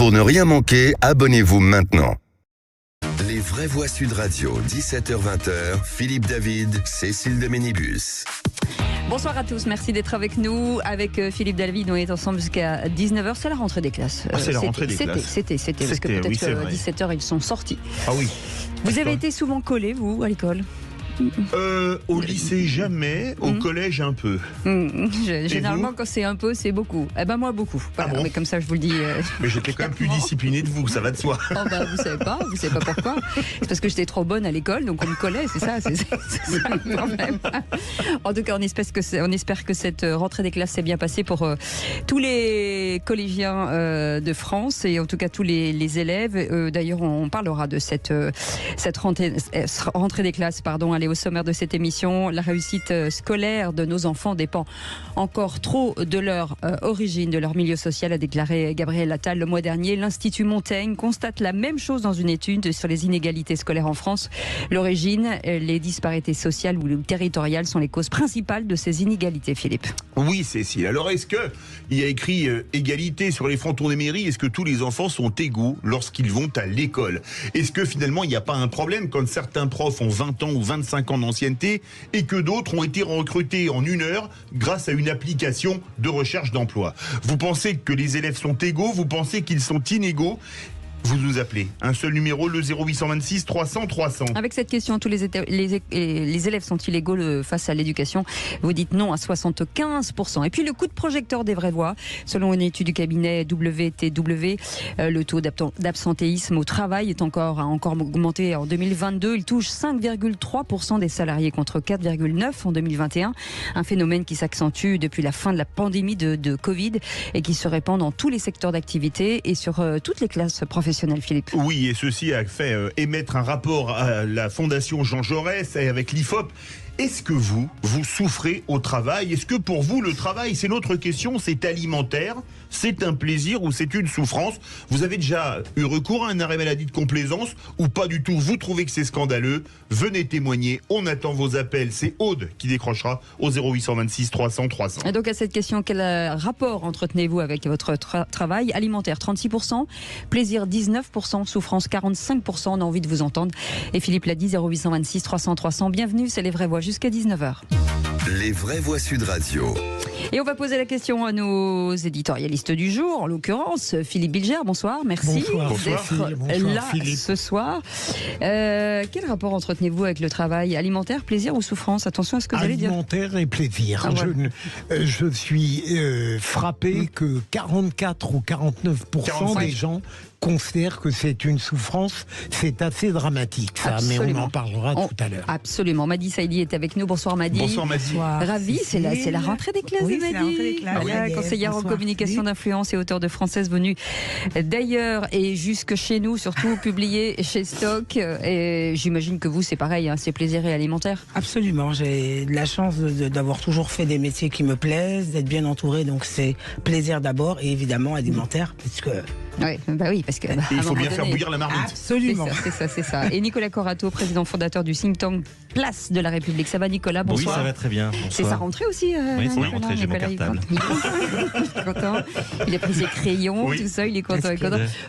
Pour ne rien manquer, abonnez-vous maintenant. Les vraies voix Sud Radio, 17h-20h, Philippe David, Cécile de Ménibus. Bonsoir à tous, merci d'être avec nous. Avec Philippe David, on est ensemble jusqu'à 19h. C'est la rentrée des classes. C'est la rentrée des classes. C'était, parce que peut-être oui, qu'à 17h, ils sont sortis. Ah oui. Vous avez été souvent collé, vous, à l'école ? Au lycée, jamais. Au collège, un peu. Généralement, quand c'est un peu, c'est beaucoup. Eh ben moi, beaucoup. Voilà, mais comme ça, je vous le dis. Mais j'étais quand même plus discipliné de vous, ça va de soi. Oh bah, vous savez pas pourquoi. C'est parce que j'étais trop bonne à l'école, donc on me collait, c'est ça le problème. En tout cas, on espère que cette rentrée des classes s'est bien passée pour tous les collégiens de France et en tout cas tous les élèves. D'ailleurs, on parlera de cette rentrée des classes, Allez, au sommaire de cette émission, la réussite scolaire de nos enfants dépend encore trop de leur origine, de leur milieu social, a déclaré Gabriel Attal le mois dernier. L'Institut Montaigne constate la même chose dans une étude sur les inégalités scolaires en France. L'origine, les disparités sociales ou territoriales sont les causes principales de ces inégalités, Philippe. Oui, Cécile. Alors, est-ce qu'il y a écrit égalité sur les frontons des mairies ? Est-ce que tous les enfants sont égaux lorsqu'ils vont à l'école ? Est-ce que finalement, il n'y a pas un problème quand certains profs ont 20 ans ou 25 ans d'ancienneté et que d'autres ont été recrutés en 1 heure grâce à une application de recherche d'emploi ? Vous pensez que les élèves sont égaux ? Vous pensez qu'ils sont inégaux ? Vous nous appelez. Un seul numéro, le 0826 300 300. Avec cette question, tous les élèves sont-ils égaux face à l'éducation ? Vous dites non à 75%. Et puis le coup de projecteur des vraies voix. Selon une étude du cabinet WTW, le taux d'absentéisme au travail a encore augmenté en 2022. Il touche 5,3% des salariés contre 4,9% en 2021. Un phénomène qui s'accentue depuis la fin de la pandémie de Covid et qui se répand dans tous les secteurs d'activité et sur toutes les classes professionnelles. Philippe. Oui, et ceci a fait émettre un rapport à la Fondation Jean Jaurès et avec l'IFOP. Est-ce que vous souffrez au travail ? Est-ce que pour vous, le travail, c'est notre question, c'est alimentaire, c'est un plaisir ou c'est une souffrance ? Vous avez déjà eu recours à un arrêt maladie de complaisance ou pas du tout ? Vous trouvez que c'est scandaleux ? Venez témoigner, on attend vos appels. C'est Aude qui décrochera au 0826 300 300. Et donc à cette question, quel rapport entretenez-vous avec votre travail ? Alimentaire 36%, plaisir 19%, souffrance 45%. On a envie de vous entendre. Et Philippe l'a dit, 0826 300 300. Bienvenue, c'est les vraies voix jusqu'à 19h. Les vraies voix Sud Radio. Et on va poser la question à nos éditorialistes du jour, en l'occurrence Philippe Bilger, bonsoir, merci d'être là ce soir. Quel rapport entretenez-vous avec le travail ? Alimentaire, plaisir ou souffrance ? Attention à ce que vous allez dire. Alimentaire et plaisir. Je suis frappé que 44 ou 49% des gens considèrent que c'est une souffrance. C'est assez dramatique, ça, absolument. Mais on en parlera tout à l'heure. Absolument. Madi Saïdi est avec nous. Bonsoir Madi. Bonsoir Madi. Ravi, c'est la rentrée des classes, Madi. Conseillère en communication d'influence et auteur de Française venue d'ailleurs et jusque chez nous, surtout publié chez Stock. Et j'imagine que vous, c'est pareil, hein, c'est plaisir et alimentaire. Absolument. J'ai de la chance d'avoir toujours fait des métiers qui me plaisent, d'être bien entouré. Donc c'est plaisir d'abord et évidemment alimentaire, puisque... Oui, parce que il faut bien faire bouillir la marmite. Absolument. C'est ça. Et Nicolas Corato, président fondateur du think tank Place de la République. Ça va, Nicolas ? Bonsoir. Oui, ça va très bien. Bonsoir. C'est sa rentrée aussi. Oui, c'est ma rentrée. J'ai mon cartable. Il est content. Il a pris ses crayons, tout ça. Il est content.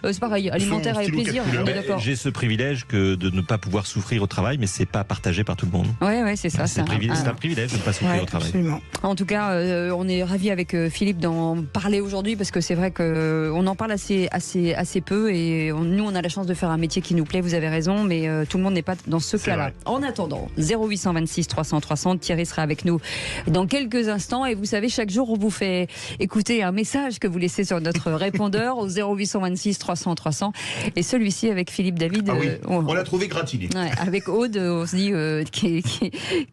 C'est pareil. Alimentaire avec plaisir. On est d'accord. J'ai ce privilège de ne pas pouvoir souffrir au travail, mais c'est pas partagé par tout le monde. Ouais, c'est ça. C'est un privilège de ne pas souffrir au travail. Absolument. En tout cas, on est ravis avec Philippe d'en parler aujourd'hui parce que c'est vrai qu'on en parle assez peu et nous on a la chance de faire un métier qui nous plaît, vous avez raison, mais tout le monde n'est pas dans ce cas-là. Vrai. En attendant, 0826 300 300, Thierry sera avec nous dans quelques instants et vous savez, chaque jour on vous fait écouter un message que vous laissez sur notre répondeur au 0826 300 300 et celui-ci avec Philippe David. On l'a trouvé gratiné. Avec Aude, on se dit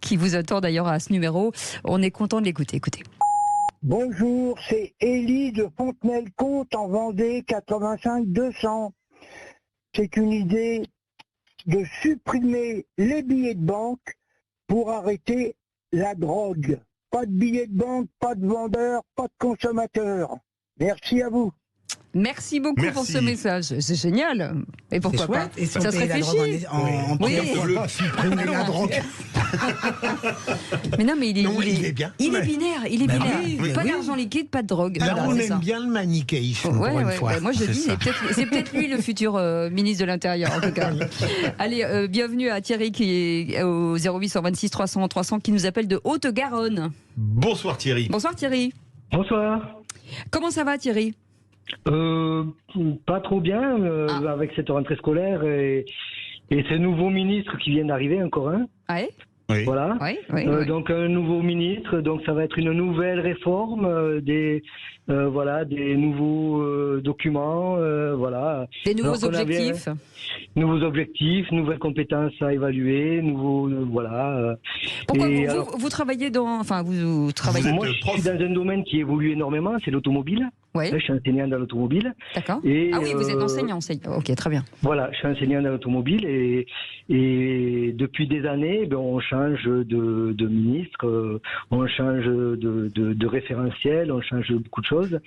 qui vous attend d'ailleurs à ce numéro. On est content de l'écouter. Écoutez. Bonjour, c'est Élie de Fontenay-le-Comte en Vendée 85 200. C'est une idée de supprimer les billets de banque pour arrêter la drogue. Pas de billets de banque, pas de vendeurs, pas de consommateurs. Merci à vous. Merci beaucoup pour ce message. C'est génial. Et pourquoi pas ? Et si ça se réfléchit. on oui. On ne peut pas supprimer la drogue. Mais non, mais il est bien. Il est binaire. Il est Ben binaire. oui, pas oui. d'argent liquide, pas de drogue. Là, Voilà, on c'est aime ça. bien le manichéisme, pour une fois. Moi, je dis, c'est peut-être lui le futur ministre de l'Intérieur, en tout cas. Allez, bienvenue à Thierry qui est au 0826 300 300 qui nous appelle de Haute-Garonne. Bonsoir Thierry. Bonsoir Thierry. Bonsoir. Comment ça va Thierry? Pas trop bien avec cette rentrée scolaire et ces nouveaux ministres qui viennent d'arriver, encore un. Ouais. Oui. Voilà. Oui. Donc un nouveau ministre, donc ça va être une nouvelle réforme, des nouveaux documents, voilà. Des nouveaux Alors qu'on avait objectifs. nouveaux objectifs, nouvelles compétences à évaluer, voilà. Pourquoi Et vous travaillez dans... Enfin, vous travaillez... Moi, je suis dans un domaine qui évolue énormément, c'est l'automobile. Oui. Là, je suis enseignant dans l'automobile. D'accord. Et, Ah oui, vous êtes enseignant. Ok, très bien. Voilà, je suis enseignant dans l'automobile et depuis des années, on change de ministre, on change de référentiel, on change beaucoup de choses.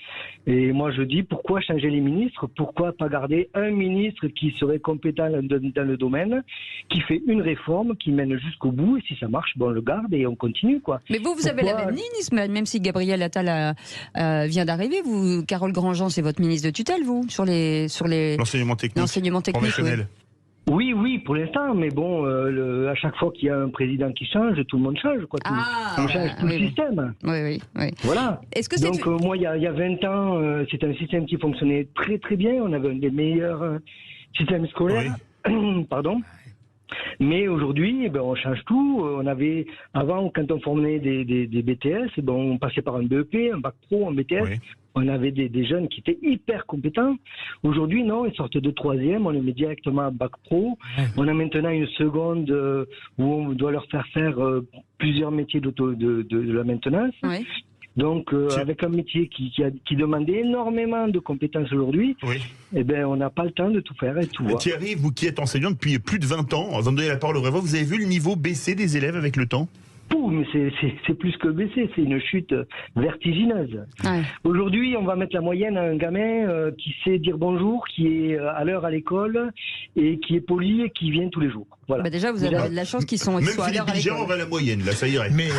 Et moi, je dis, pourquoi changer les ministres? Pourquoi pas garder un ministre qui serait compétent dans le domaine, qui fait une réforme, qui mène jusqu'au bout, et si ça marche, on le garde et on continue, quoi. Mais vous avez la même ligne, même si Gabriel Attal vient d'arriver. Carole Grandjean, c'est votre ministre de tutelle, vous, sur L'enseignement technique. Professionnel. Oui, pour l'instant, mais bon, à chaque fois qu'il y a un président qui change, tout le monde change, quoi. On change tout le système. Oui. Voilà. Est-ce que donc, moi, il y a 20 ans, c'était un système qui fonctionnait très très bien. On avait un des meilleurs systèmes scolaires. Oui. Pardon. Mais aujourd'hui, on change tout. Avant, quand on formait des BTS, on passait par un BEP, un bac pro, un BTS. Oui. On avait des jeunes qui étaient hyper compétents. Aujourd'hui, non, ils sortent de troisième, on les met directement à bac pro. On a maintenant une seconde où on doit leur faire plusieurs métiers de la maintenance. Oui. Donc, avec un métier qui demande énormément de compétences aujourd'hui, on n'a pas le temps de tout faire et tout voir. Thierry, vous qui êtes enseignant depuis plus de 20 ans, avant de donner la parole au Vrévois, vous avez vu le niveau baisser des élèves avec le temps? Mais c'est plus que baisser, c'est une chute vertigineuse. Ouais. Aujourd'hui, on va mettre la moyenne à un gamin qui sait dire bonjour, qui est à l'heure à l'école et qui est poli et qui vient tous les jours. Voilà. Déjà, vous avez de la chance qu'ils soient à l'heure à l'école. On va à la moyenne, là, ça irait. Mais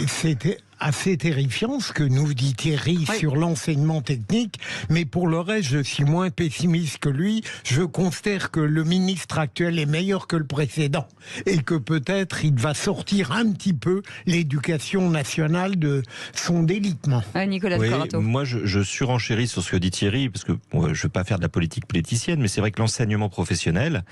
c'était assez terrifiant ce que nous dit Thierry sur l'enseignement technique, mais pour le reste, je suis moins pessimiste que lui. Je considère que le ministre actuel est meilleur que le précédent et que peut-être il va sortir un petit peu l'éducation nationale de son délitement. Nicolas Corato. Moi, je surenchéris sur ce que dit Thierry, parce que je ne veux pas faire de la politique politicienne, mais c'est vrai que l'enseignement professionnel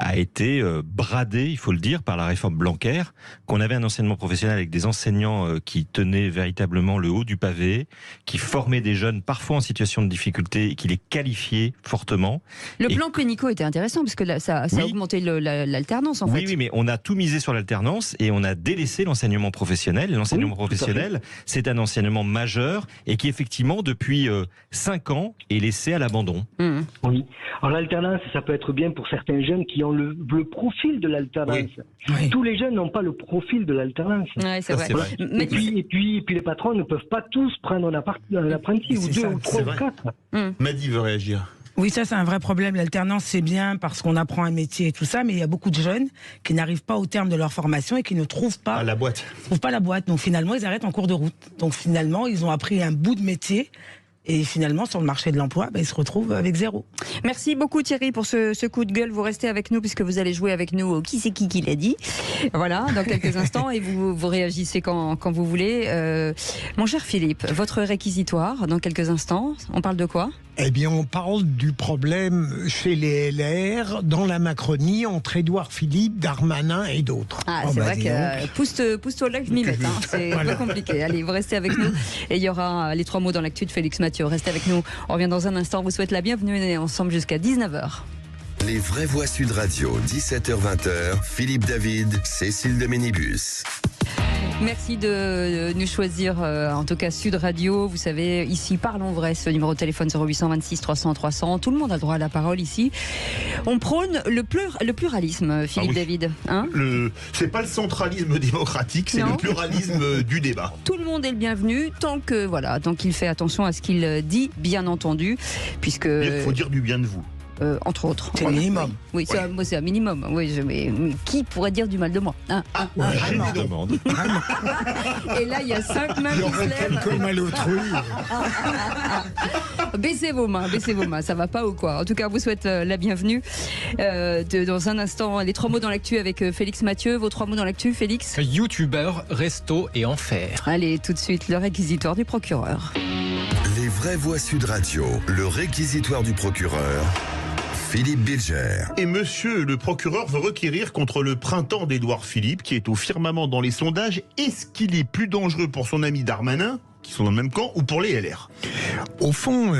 a été bradé, il faut le dire, par la réforme Blanquer, qu'on avait un enseignement professionnel avec des enseignants qui tenaient véritablement le haut du pavé, qui formaient des jeunes parfois en situation de difficulté et qui les qualifiaient fortement. Le plan Pénicaud était intéressant parce que ça a augmenté l'alternance en fait. Oui, mais on a tout misé sur l'alternance et on a délaissé l'enseignement professionnel. Et l'enseignement professionnel, c'est un enseignement majeur et qui effectivement depuis 5 ans est laissé à l'abandon. Oui. Alors l'alternance, ça peut être bien pour certains jeunes qui ont le profil de l'alternance. Oui. Tous les jeunes n'ont pas le profil de l'alternance. Oui, c'est vrai. Et puis les patrons ne peuvent pas tous prendre un apprenti ou deux ou trois ou quatre. Madi veut réagir. Oui, ça c'est un vrai problème. L'alternance c'est bien parce qu'on apprend un métier et tout ça, mais il y a beaucoup de jeunes qui n'arrivent pas au terme de leur formation et qui ne trouvent pas la boîte. Donc finalement ils arrêtent en cours de route. Donc finalement ils ont appris un bout de métier. Et finalement, sur le marché de l'emploi, ils se retrouvent avec zéro. Merci beaucoup Thierry pour ce coup de gueule. Vous restez avec nous puisque vous allez jouer avec nous au Qui c'est qui l'a dit. Voilà, dans quelques instants. Et vous réagissez quand vous voulez. Mon cher Philippe, votre réquisitoire, dans quelques instants, on parle de quoi ? Eh bien, on parle du problème chez les LR, dans la Macronie, entre Édouard Philippe, Darmanin et d'autres. C'est vrai que pousse-toi là que je m'y mette. C'est un peu compliqué. Allez, vous restez avec nous. Et il y aura les 3 mots dans l'actu de Félix Mathieu. Restez avec nous. On revient dans un instant. On vous souhaite la bienvenue. On est ensemble jusqu'à 19h. Les vraies voix Sud Radio, 17h-20h. Philippe David, Cécile de Ménibus. Merci de nous choisir, en tout cas Sud Radio. Vous savez, ici, parlons vrai, ce numéro de téléphone 0826 300 300. Tout le monde a droit à la parole ici. On prône le pluralisme, Philippe David. C'est pas le centralisme démocratique, c'est le pluralisme du débat. Tout le monde est le bienvenu, tant qu'il fait attention à ce qu'il dit, bien entendu. Puisque... Il faut dire du bien de vous. entre autres. C'est le minimum. Oui, moi c'est un minimum. Oui, mais qui pourrait dire du mal de moi, hein? Je demande. Et là, il y a 5 mains qui se lèvent. Comme à l'autrui. Baissez vos mains, ça va pas ou quoi? En tout cas, on vous souhaite la bienvenue. Dans un instant, les 3 mots dans l'actu avec Félix Mathieu. Vos 3 mots dans l'actu, Félix? YouTubeur, resto et enfer. Allez, tout de suite, le réquisitoire du procureur. Les vraies voix Sud Radio, le réquisitoire du procureur, Philippe Bilger. Et monsieur le procureur veut requérir contre le printemps d'Édouard Philippe, qui est au firmament dans les sondages. Est-ce qu'il est plus dangereux pour son ami Darmanin, qui sont dans le même camp, ou pour les LR? Au fond,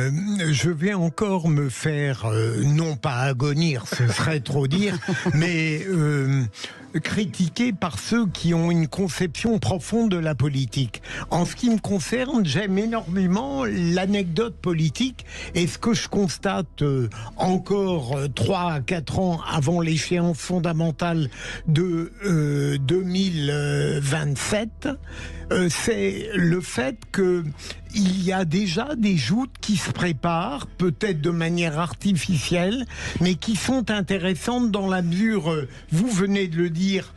je vais encore me faire, non pas agonir, ce serait trop dire, mais critiqué par ceux qui ont une conception profonde de la politique. En ce qui me concerne, j'aime énormément l'anecdote politique, et ce que je constate encore 3 à 4 ans avant l'échéance fondamentale de 2027, c'est le fait qu'il y a déjà des joutes qui se préparent, peut-être de manière artificielle, mais qui sont intéressantes dans la mesure, vous venez de le dire,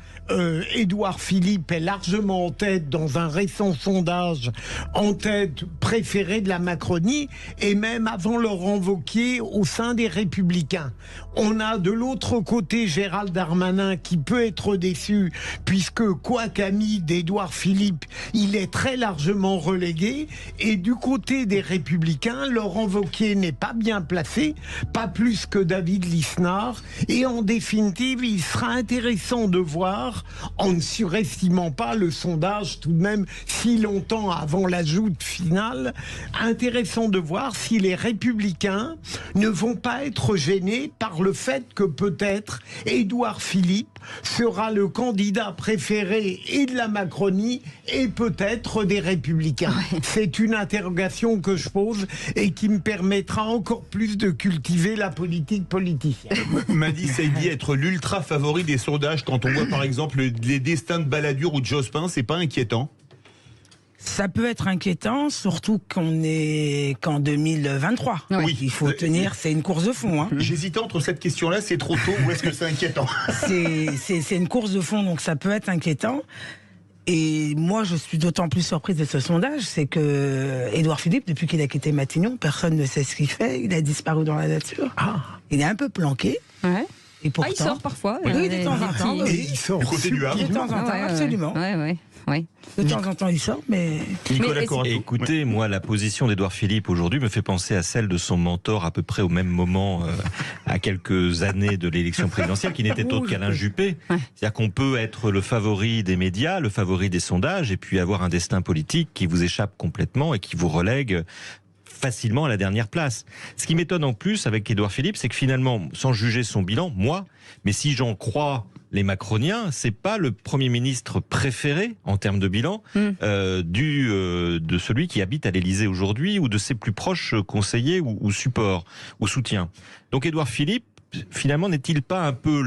Édouard Philippe est largement en tête dans un récent sondage, en tête préférée de la Macronie, et même avant Laurent Wauquiez au sein des Républicains. On a de l'autre côté Gérald Darmanin qui peut être déçu, puisque quoi qu'ami d'Édouard Philippe, il est très largement relégué, et du côté des Républicains, Laurent Wauquiez n'est pas bien placé, pas plus que David Lisnard, et en définitive, il sera intéressant de voir, en ne surestimant pas le sondage tout de même si longtemps avant la joute finale, intéressant de voir si les Républicains ne vont pas être gênés par le fait que peut-être Édouard Philippe sera le candidat préféré et de la Macronie et peut-être des Républicains. C'est une interrogation que je pose et qui me permettra encore plus de cultiver la politique politicienne. Madi Saïdi être l'ultra favori des sondages quand on voit par exemple les destins de Balladur ou de Jospin, c'est pas inquiétant? Ça peut être inquiétant, surtout qu'on est qu'en 2023. Oui. Il faut tenir, c'est une course de fond. Hein. J'hésitais entre cette question-là, c'est trop tôt ou est-ce que c'est inquiétant? C'est une course de fond, donc ça peut être inquiétant. Et moi, je suis d'autant plus surprise de ce sondage, c'est que Édouard Philippe, depuis qu'il a quitté Matignon, personne ne sait ce qu'il fait, il a disparu dans la nature. Il est un peu planqué. Ouais. Et pourtant, il sort parfois. Oui, de temps en temps. Et il sort du côté du Havre. De temps en temps, absolument. Ouais. De temps en temps, il sort, mais... Nicolas Corato. Écoutez, moi, la position d'Édouard Philippe aujourd'hui me fait penser à celle de son mentor à peu près au même moment, à quelques années de l'élection présidentielle, qui n'était autre qu'Alain Juppé. C'est-à-dire qu'on peut être le favori des médias, le favori des sondages, et puis avoir un destin politique qui vous échappe complètement et qui vous relègue facilement à la dernière place. Ce qui m'étonne en plus avec Édouard Philippe, c'est que finalement, sans juger son bilan, moi, mais si j'en crois les Macroniens, c'est pas le Premier ministre préféré en termes de bilan de celui qui habite à l'Élysée aujourd'hui ou de ses plus proches conseillers ou supports ou soutiens. Donc Édouard Philippe, finalement, n'est-il pas un peu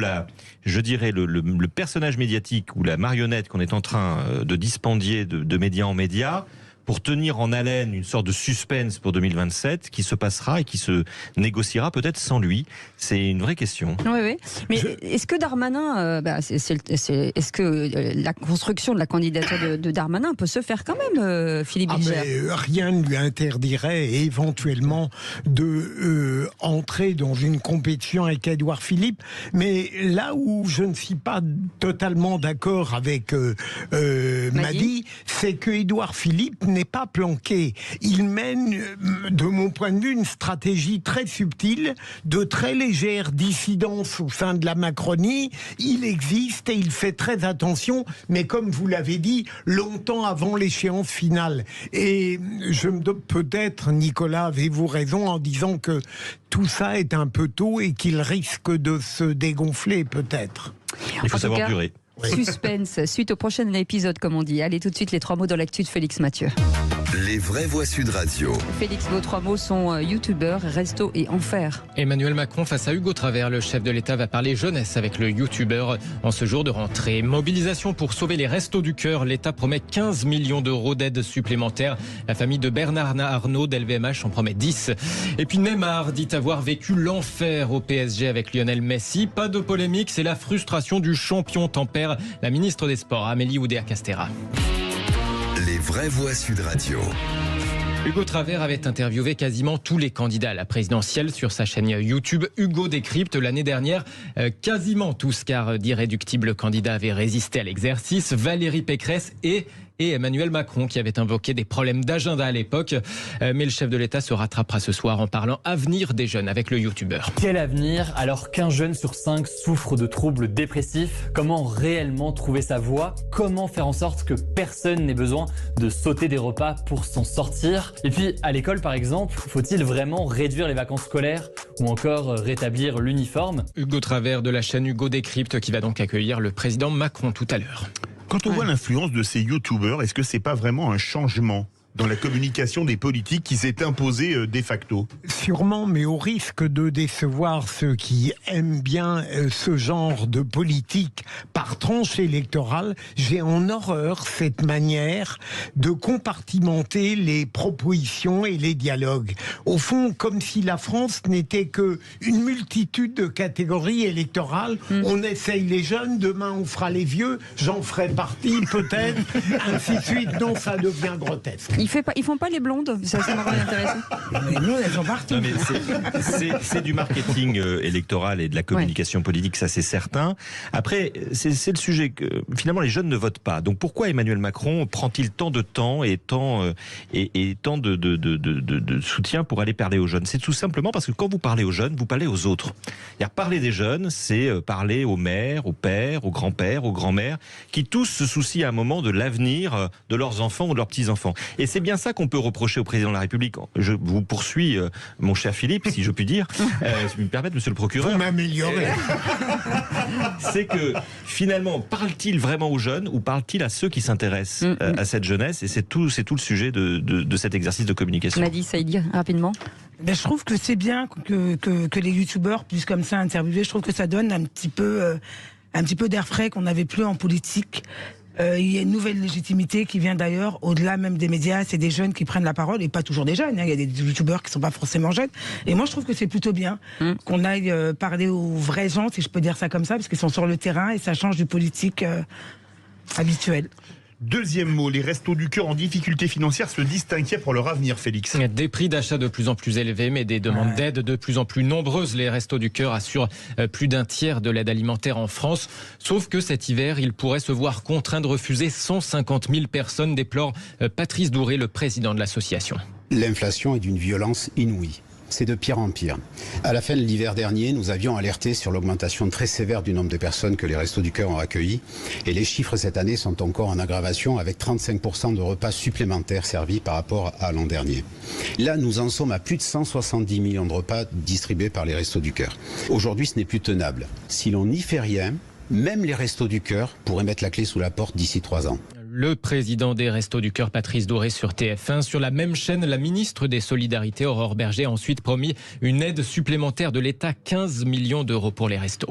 je dirais, le personnage médiatique ou la marionnette qu'on est en train de dispendier de média en média pour tenir en haleine une sorte de suspense pour 2027 qui se passera et qui se négociera peut-être sans lui? C'est une vraie question. Oui. Mais est-ce que Darmanin, est-ce que la construction de la candidature de Darmanin peut se faire quand même, Philippe Bilger? Rien ne lui interdirait éventuellement de entrer dans une compétition avec Édouard Philippe. Mais là où je ne suis pas totalement d'accord avec Madi, c'est que Édouard Philippe n'est pas planqué. Il mène, de mon point de vue, une stratégie très subtile, de très légère dissidence au sein de la Macronie. Il existe et il fait très attention, mais comme vous l'avez dit, longtemps avant l'échéance finale. Et peut-être, Nicolas, avez-vous raison en disant que tout ça est un peu tôt et qu'il risque de se dégonfler, peut-être. Il faut savoir durer. Suspense, suite au prochain épisode, comme on dit. Allez, tout de suite, les 3 mots dans l'actu de Félix Mathieu. Les vraies voix Sud Radio. Félix, vos 3 mots sont youtubeur, resto et enfer. Emmanuel Macron face à Hugo Travers, le chef de l'État va parler jeunesse avec le youtubeur en ce jour de rentrée. Mobilisation pour sauver les restos du cœur. L'État promet 15 millions d'euros d'aide supplémentaire. La famille de Bernard Arnault d'LVMH en promet 10. Et puis Neymar dit avoir vécu l'enfer au PSG avec Lionel Messi. Pas de polémique, c'est la frustration du champion, tempère la ministre des Sports, Amélie Oudéa-Castéra. Les vraies voix Sud Radio. Hugo Travers avait interviewé quasiment tous les candidats à la présidentielle sur sa chaîne YouTube. Hugo décrypte l'année dernière quasiment tous, car d'irréductibles candidats avaient résisté à l'exercice. Valérie Pécresse et Emmanuel Macron qui avait invoqué des problèmes d'agenda à l'époque. Mais le chef de l'État se rattrapera ce soir en parlant avenir des jeunes avec le youtubeur. Quel avenir alors qu'un jeune sur 5 souffre de troubles dépressifs? Comment réellement trouver sa voie? Comment faire en sorte que personne n'ait besoin de sauter des repas pour s'en sortir? Et puis à l'école par exemple, faut-il vraiment réduire les vacances scolaires ou encore rétablir l'uniforme? Hugo Travers de la chaîne Hugo Décrypte qui va donc accueillir le président Macron tout à l'heure. Quand on voit l'influence de ces youtubeurs, est-ce que c'est pas vraiment un changement dans la communication des politiques qui s'est imposé de facto? Sûrement, mais au risque de décevoir ceux qui aiment bien ce genre de politique par tranche électorale, j'ai en horreur cette manière de compartimenter les propositions et les dialogues. Au fond, comme si la France n'était que une multitude de catégories électorales. On essaye les jeunes, demain on fera les vieux, j'en ferai partie peut-être, ainsi de suite. Non, ça devient grotesque. Ils font pas les blondes, ça m'aurait intéressé. Les blondes, elles sont partout. C'est du marketing électoral et de la communication politique, ça c'est certain. Après, c'est le sujet que finalement les jeunes ne votent pas. Donc pourquoi Emmanuel Macron prend-il tant de temps et tant de soutien pour aller parler aux jeunes? C'est tout simplement parce que quand vous parlez aux jeunes, vous parlez aux autres. Parler des jeunes, c'est parler aux mères, aux pères, aux grands-pères, aux grands-mères, qui tous se soucient à un moment de l'avenir de leurs enfants ou de leurs petits-enfants. Et c'est bien ça qu'on peut reprocher au président de la République. Je vous poursuis, mon cher Philippe, si je puis dire. Si vous me permettez, monsieur le procureur. Vous m'améliorez. C'est que, finalement, parle-t-il vraiment aux jeunes ou parle-t-il à ceux qui s'intéressent à cette jeunesse? Et c'est tout le sujet de cet exercice de communication. Madi Saïdi, rapidement. Ben, je trouve que c'est bien que les youtubeurs puissent comme ça interviewer. Je trouve que ça donne un petit peu d'air frais qu'on n'avait plus en politique. Il y a une nouvelle légitimité qui vient d'ailleurs au-delà même des médias. C'est des jeunes qui prennent la parole et pas toujours des jeunes. Il y a des youtubeurs qui sont pas forcément jeunes. Et moi, je trouve que c'est plutôt bien qu'on aille parler aux vrais gens, si je peux dire ça comme ça, parce qu'ils sont sur le terrain et ça change du politique habituel. Deuxième mot, les restos du cœur en difficulté financière se disent inquiets pour leur avenir, Félix. Des prix d'achat de plus en plus élevés, mais des demandes d'aide de plus en plus nombreuses. Les restos du cœur assurent plus d'un tiers de l'aide alimentaire en France. Sauf que cet hiver, ils pourraient se voir contraints de refuser 150 000 personnes, déplore Patrice Douré, le président de l'association. L'inflation est d'une violence inouïe. C'est de pire en pire. À la fin de l'hiver dernier, nous avions alerté sur l'augmentation très sévère du nombre de personnes que les Restos du Cœur ont accueillis. Et les chiffres cette année sont encore en aggravation avec 35% de repas supplémentaires servis par rapport à l'an dernier. Là, nous en sommes à plus de 170 millions de repas distribués par les Restos du Cœur. Aujourd'hui, ce n'est plus tenable. Si l'on n'y fait rien, même les Restos du Cœur pourraient mettre la clé sous la porte d'ici 3 ans. Le président des Restos du Cœur, Patrice Douré, sur TF1. Sur la même chaîne, la ministre des Solidarités, Aurore Berger, a ensuite promis une aide supplémentaire de l'État, 15 millions d'euros pour les restos.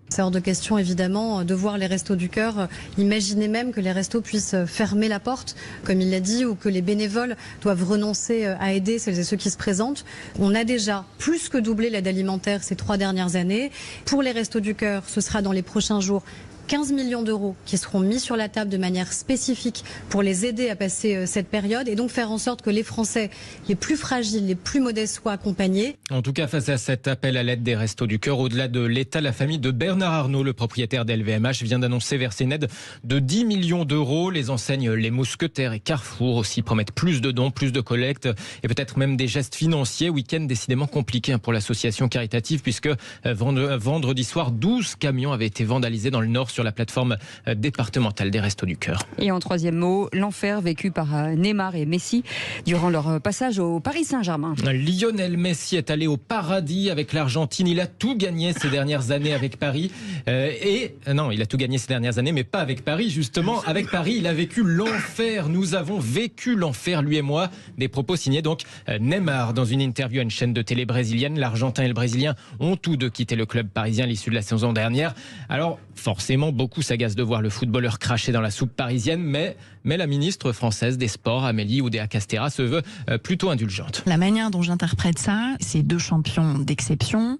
C'est hors de question, évidemment, de voir les Restos du Cœur. Imaginez même que les restos puissent fermer la porte, comme il l'a dit, ou que les bénévoles doivent renoncer à aider celles et ceux qui se présentent. On a déjà plus que doublé l'aide alimentaire ces 3 dernières années. Pour les Restos du Cœur, ce sera dans les prochains jours 15 millions d'euros qui seront mis sur la table de manière spécifique pour les aider à passer cette période et donc faire en sorte que les Français les plus fragiles, les plus modestes soient accompagnés. En tout cas, face à cet appel à l'aide des Restos du Cœur, au-delà de l'État, la famille de Bernard Arnault, le propriétaire d'LVMH, vient d'annoncer verser une aide de 10 millions d'euros. Les enseignes Les Mousquetaires et Carrefour aussi promettent plus de dons, plus de collectes et peut-être même des gestes financiers. Week-end décidément compliqué pour l'association caritative puisque vendredi soir, 12 camions avaient été vandalisés dans le Nord sur la plateforme départementale des Restos du Cœur. Et en troisième mot, l'enfer vécu par Neymar et Messi durant leur passage au Paris Saint-Germain. Lionel Messi est allé au paradis avec l'Argentine. Il a tout gagné ces dernières années avec Paris. Non, il a tout gagné ces dernières années, mais pas avec Paris, justement. Avec Paris, il a vécu l'enfer. Nous avons vécu l'enfer, lui et moi. Des propos signés donc Neymar dans une interview à une chaîne de télé brésilienne. L'Argentin et le Brésilien ont tous deux quitté le club parisien à l'issue de la saison dernière. Alors, forcément, beaucoup s'agacent de voir le footballeur cracher dans la soupe parisienne, mais la ministre française des Sports, Amélie Oudéa-Castéra, se veut plutôt indulgente. La manière dont j'interprète ça, c'est deux champions d'exception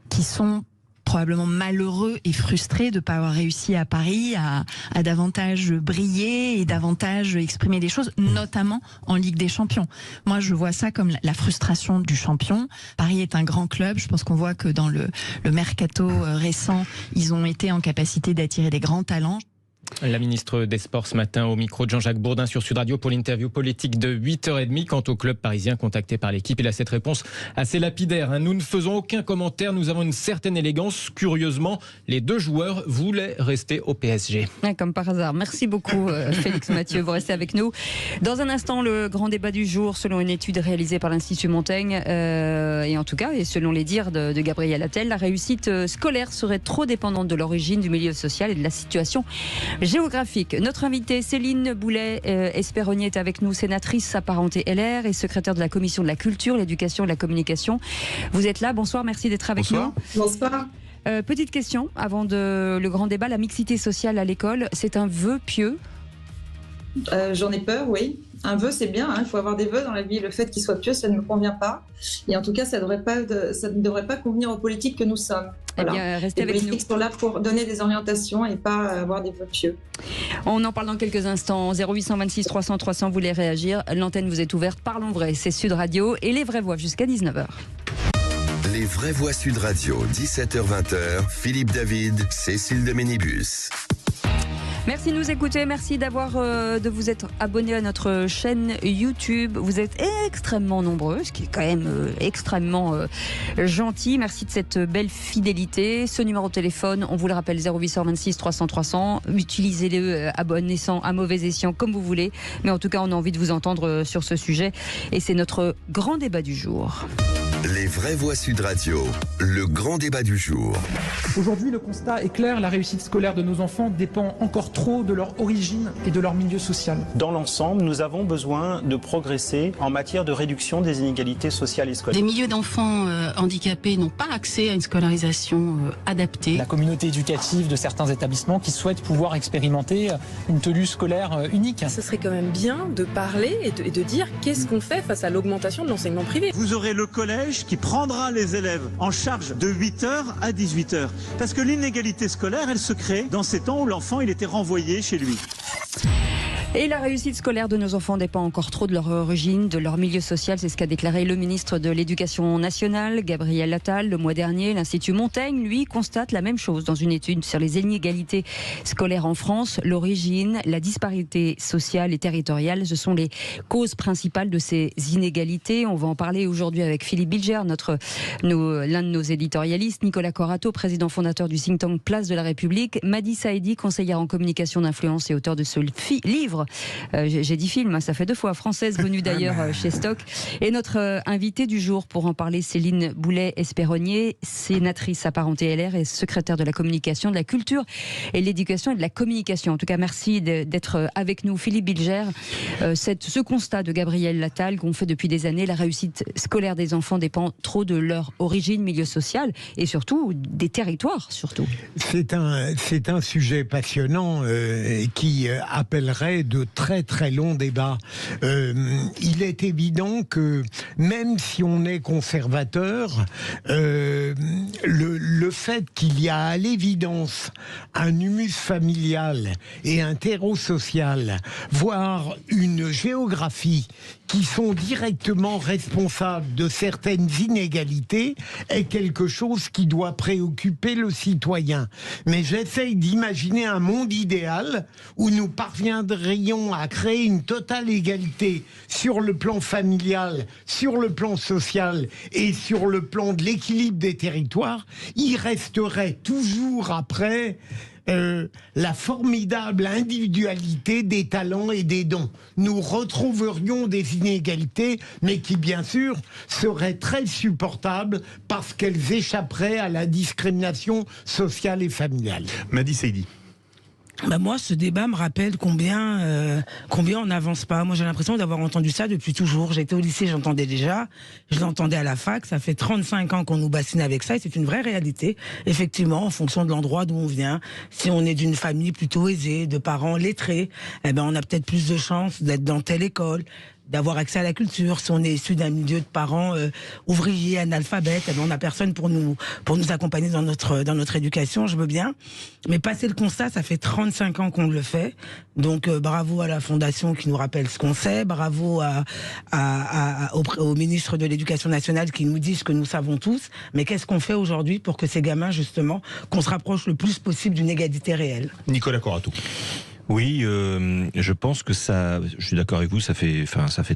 qui sont probablement malheureux et frustrés de ne pas avoir réussi à Paris à davantage briller et davantage exprimer des choses, notamment en Ligue des Champions. Moi, je vois ça comme la frustration du champion. Paris est un grand club. Je pense qu'on voit que dans le mercato récent, ils ont été en capacité d'attirer des grands talents. La ministre des Sports ce matin au micro de Jean-Jacques Bourdin sur Sud Radio pour l'interview politique de 8h30. Quant au club parisien contacté par l'équipe, il a cette réponse assez lapidaire. Nous ne faisons aucun commentaire, nous avons une certaine élégance. Curieusement, les deux joueurs voulaient rester au PSG. Comme par hasard. Merci beaucoup Félix Mathieu, vous restez avec nous. Dans un instant, le grand débat du jour selon une étude réalisée par l'Institut Montaigne et en tout cas, et selon les dires de Gabriel Attal, la réussite scolaire serait trop dépendante de l'origine, du milieu social et de la situation géographique. Notre invitée Céline Boulet-Esperonier est avec nous, sénatrice apparentée LR et secrétaire de la commission de la culture, l'éducation et la communication. Vous êtes là, bonsoir, merci d'être avec nous. Bonsoir. Petite question avant le grand débat, la mixité sociale à l'école, c'est un vœu pieux? J'en ai peur, oui. Un vœu, c'est bien, il faut avoir des vœux dans la vie. Le fait qu'il soit pieux, ça ne me convient pas. Et en tout cas, ça ne devrait pas convenir aux politiques que nous sommes. Voilà. Eh bien, restez avec nous. Les politiques sont là pour donner des orientations et pas avoir des vœux pieux. On en parle dans quelques instants. 0826 300 300, vous voulez réagir. L'antenne vous est ouverte. Parlons vrai, c'est Sud Radio et les vraies voix jusqu'à 19h. Les vraies voix Sud Radio, 17h-20h, Philippe David, Cécile de Ménibus. Merci de nous écouter, merci de vous être abonnés à notre chaîne YouTube. Vous êtes extrêmement nombreux, ce qui est quand même extrêmement gentil. Merci de cette belle fidélité. Ce numéro de téléphone, on vous le rappelle, 0826 300 300. Utilisez-le à bon escient, à mauvais escient, comme vous voulez. Mais en tout cas, on a envie de vous entendre sur ce sujet. Et c'est notre grand débat du jour. Les vraies voix Sud Radio, le grand débat du jour. Aujourd'hui, le constat est clair, la réussite scolaire de nos enfants dépend encore trop de leur origine et de leur milieu social. Dans l'ensemble, nous avons besoin de progresser en matière de réduction des inégalités sociales et scolaires. Des milliers d'enfants handicapés n'ont pas accès à une scolarisation adaptée. La communauté éducative de certains établissements qui souhaitent pouvoir expérimenter une tenue scolaire unique. Ce serait quand même bien de parler et de dire qu'est-ce qu'on fait face à l'augmentation de l'enseignement privé. Vous aurez le collège qui prendra les élèves en charge de 8h à 18h. Parce que l'inégalité scolaire, elle se crée dans ces temps où l'enfant il était renvoyé chez lui. Et la réussite scolaire de nos enfants dépend encore trop de leur origine, de leur milieu social. C'est ce qu'a déclaré le ministre de l'Éducation nationale, Gabriel Attal, le mois dernier. L'Institut Montaigne, lui, constate la même chose dans une étude sur les inégalités scolaires en France. L'origine, la disparité sociale et territoriale, ce sont les causes principales de ces inégalités. On va en parler aujourd'hui avec Philippe Bilger, l'un de nos éditorialistes, Nicolas Corato, président fondateur du think tank Place de la République, Madi Saïdi, conseillère en communication d'influence et auteur de ce livre. J'ai dit film, ça fait 2 fois, française, venue d'ailleurs chez Stock. Et notre invitée du jour pour en parler, Céline Boulet-Esperonier, sénatrice apparentée LR et secrétaire de la communication, de la culture et de l'éducation et de la communication. En tout cas, merci d'être avec nous. Philippe Bilger, ce constat de Gabriel Attal qu'on fait depuis des années, la réussite scolaire des enfants dépend trop de leur origine, milieu social et surtout des territoires surtout. C'est un sujet passionnant qui appellerait de très très longs débats. Il est évident que même si on est conservateur, le fait qu'il y a à l'évidence un humus familial et un terreau social, voire une géographie qui sont directement responsables de certaines inégalités, est quelque chose qui doit préoccuper le citoyen. Mais j'essaye d'imaginer un monde idéal où nous parviendrions à créer une totale égalité sur le plan familial, sur le plan social et sur le plan de l'équilibre des territoires. Il il resterait toujours après la formidable individualité des talents et des dons. Nous retrouverions des inégalités, mais qui bien sûr seraient très supportables parce qu'elles échapperaient à la discrimination sociale et familiale. Madi Saidi. Moi, ce débat me rappelle combien on n'avance pas. Moi, j'ai l'impression d'avoir entendu ça depuis toujours. J'étais au lycée, j'entendais déjà. Je l'entendais à la fac. Ça fait 35 ans qu'on nous bassine avec ça et c'est une vraie réalité. Effectivement, en fonction de l'endroit d'où on vient, si on est d'une famille plutôt aisée, de parents lettrés, on a peut-être plus de chances d'être dans telle école, d'avoir accès à la culture. Si on est issu d'un milieu de parents ouvriers, analphabètes, on n'a personne pour nous accompagner dans notre éducation, je veux bien. Mais passer le constat, ça fait 35 ans qu'on le fait. Donc bravo à la Fondation qui nous rappelle ce qu'on sait, bravo au ministre de l'Éducation nationale qui nous dit ce que nous savons tous. Mais qu'est-ce qu'on fait aujourd'hui pour que ces gamins, justement, qu'on se rapproche le plus possible d'une égalité réelle? Nicolas Corato. Oui, je pense que ça, je suis d'accord avec vous, ça fait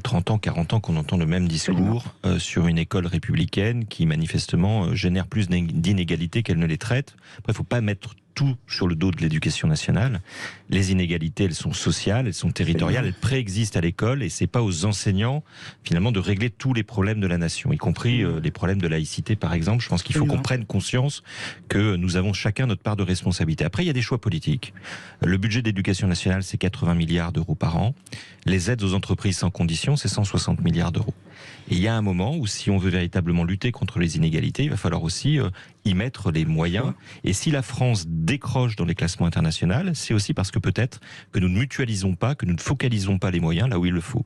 30 ans, 40 ans qu'on entend le même discours sur une école républicaine qui manifestement génère plus d'inégalités qu'elle ne les traite. Après, il ne faut pas mettre tout sur le dos de l'éducation nationale. Les inégalités, elles sont sociales, elles sont territoriales, elles préexistent à l'école et c'est pas aux enseignants finalement de régler tous les problèmes de la nation, y compris les problèmes de laïcité par exemple. Je pense qu'il faut qu'on prenne conscience que nous avons chacun notre part de responsabilité. Après, il y a des choix politiques. Le budget d'éducation nationale, c'est 80 milliards d'euros par an. Les aides aux entreprises sans condition, c'est 160 milliards d'euros. Et il y a un moment où si on veut véritablement lutter contre les inégalités, il va falloir aussi y mettre les moyens. Et si la France décroche dans les classements internationaux, c'est aussi parce que peut-être que nous ne mutualisons pas, que nous ne focalisons pas les moyens là où il le faut.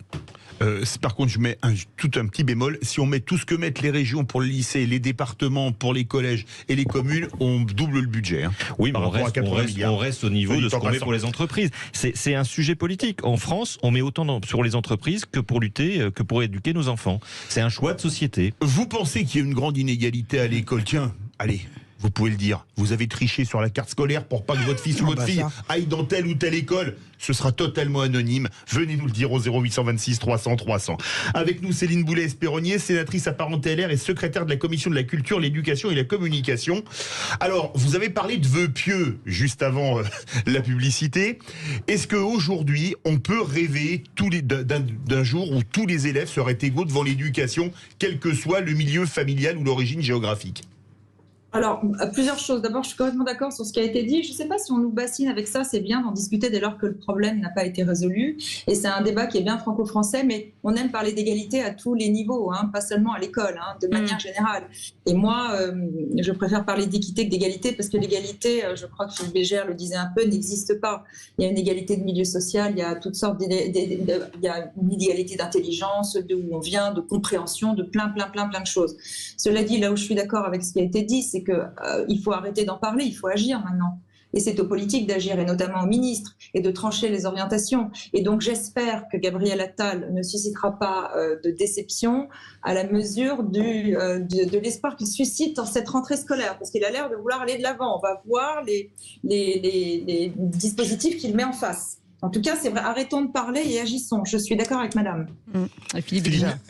Par contre, je mets tout un petit bémol. Si on met tout ce que mettent les régions pour le lycée, les départements pour les collèges et les communes, on double le budget. Oui, mais on reste au niveau de ce qu'on met pour les entreprises. C'est un sujet politique. En France, on met autant sur les entreprises que pour lutter, que pour éduquer nos enfants. C'est un choix de société. Vous pensez qu'il y a une grande inégalité à l'école? Tiens, allez, vous pouvez le dire. Vous avez triché sur la carte scolaire pour pas que votre fils ou votre fille aille dans telle ou telle école. Ce sera totalement anonyme. Venez nous le dire au 0826 300 300. Avec nous, Céline Boulay-Espéronnier, sénatrice apparentée LR et secrétaire de la Commission de la Culture, l'Éducation et la Communication. Alors, vous avez parlé de vœux pieux juste avant la publicité. Est-ce qu'aujourd'hui, on peut rêver d'un jour où tous les élèves seraient égaux devant l'éducation, quel que soit le milieu familial ou l'origine géographique? Alors, plusieurs choses. D'abord, je suis complètement d'accord sur ce qui a été dit. Je ne sais pas si on nous bassine avec ça, c'est bien d'en discuter dès lors que le problème n'a pas été résolu. Et c'est un débat qui est bien franco-français, mais on aime parler d'égalité à tous les niveaux, pas seulement à l'école, de manière générale. Et moi, je préfère parler d'équité que d'égalité, parce que l'égalité, je crois que Philippe Bégère le disait un peu, n'existe pas. Il y a une égalité de milieu social, il y a toutes sortes il y a une inégalité d'intelligence, de où on vient, de compréhension, de plein de choses. Cela dit, là où je suis d'accord avec ce qui a été dit, c'est qu'il faut arrêter d'en parler, il faut agir maintenant. Et c'est aux politiques d'agir, et notamment aux ministres, et de trancher les orientations. Et donc j'espère que Gabriel Attal ne suscitera pas de déception à la mesure de l'espoir qu'il suscite dans cette rentrée scolaire, parce qu'il a l'air de vouloir aller de l'avant. On va voir les dispositifs qu'il met en face. En tout cas, c'est vrai, arrêtons de parler et agissons. Je suis d'accord avec madame.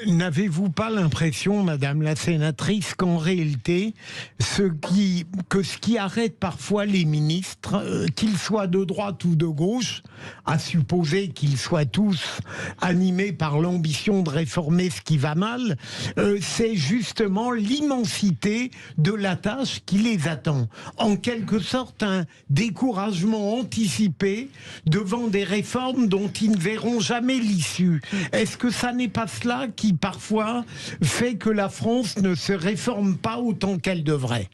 N'avez-vous pas l'impression, madame la sénatrice, qu'en réalité, ce qui arrête parfois les ministres, qu'ils soient de droite ou de gauche, à supposer qu'ils soient tous animés par l'ambition de réformer ce qui va mal, c'est justement l'immensité de la tâche qui les attend. En quelque sorte, un découragement anticipé devant des réformes dont ils ne verront jamais l'issue. Est-ce que ça n'est pas cela qui parfois fait que la France ne se réforme pas autant qu'elle devrait ?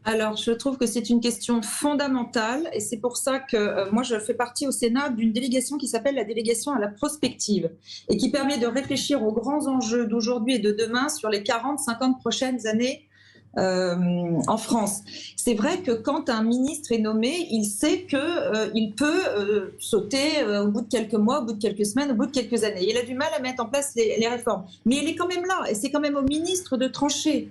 Alors, je trouve que c'est une question fondamentale et c'est pour ça que moi, je fais partie au Sénat d'une délégation qui s'appelle la délégation à la prospective et qui permet de réfléchir aux grands enjeux d'aujourd'hui et de demain sur les 40-50 prochaines années en France. C'est vrai que quand un ministre est nommé, il sait qu'il peut sauter au bout de quelques mois, au bout de quelques semaines, au bout de quelques années. Il a du mal à mettre en place les réformes. Mais il est quand même là et c'est quand même au ministre de trancher.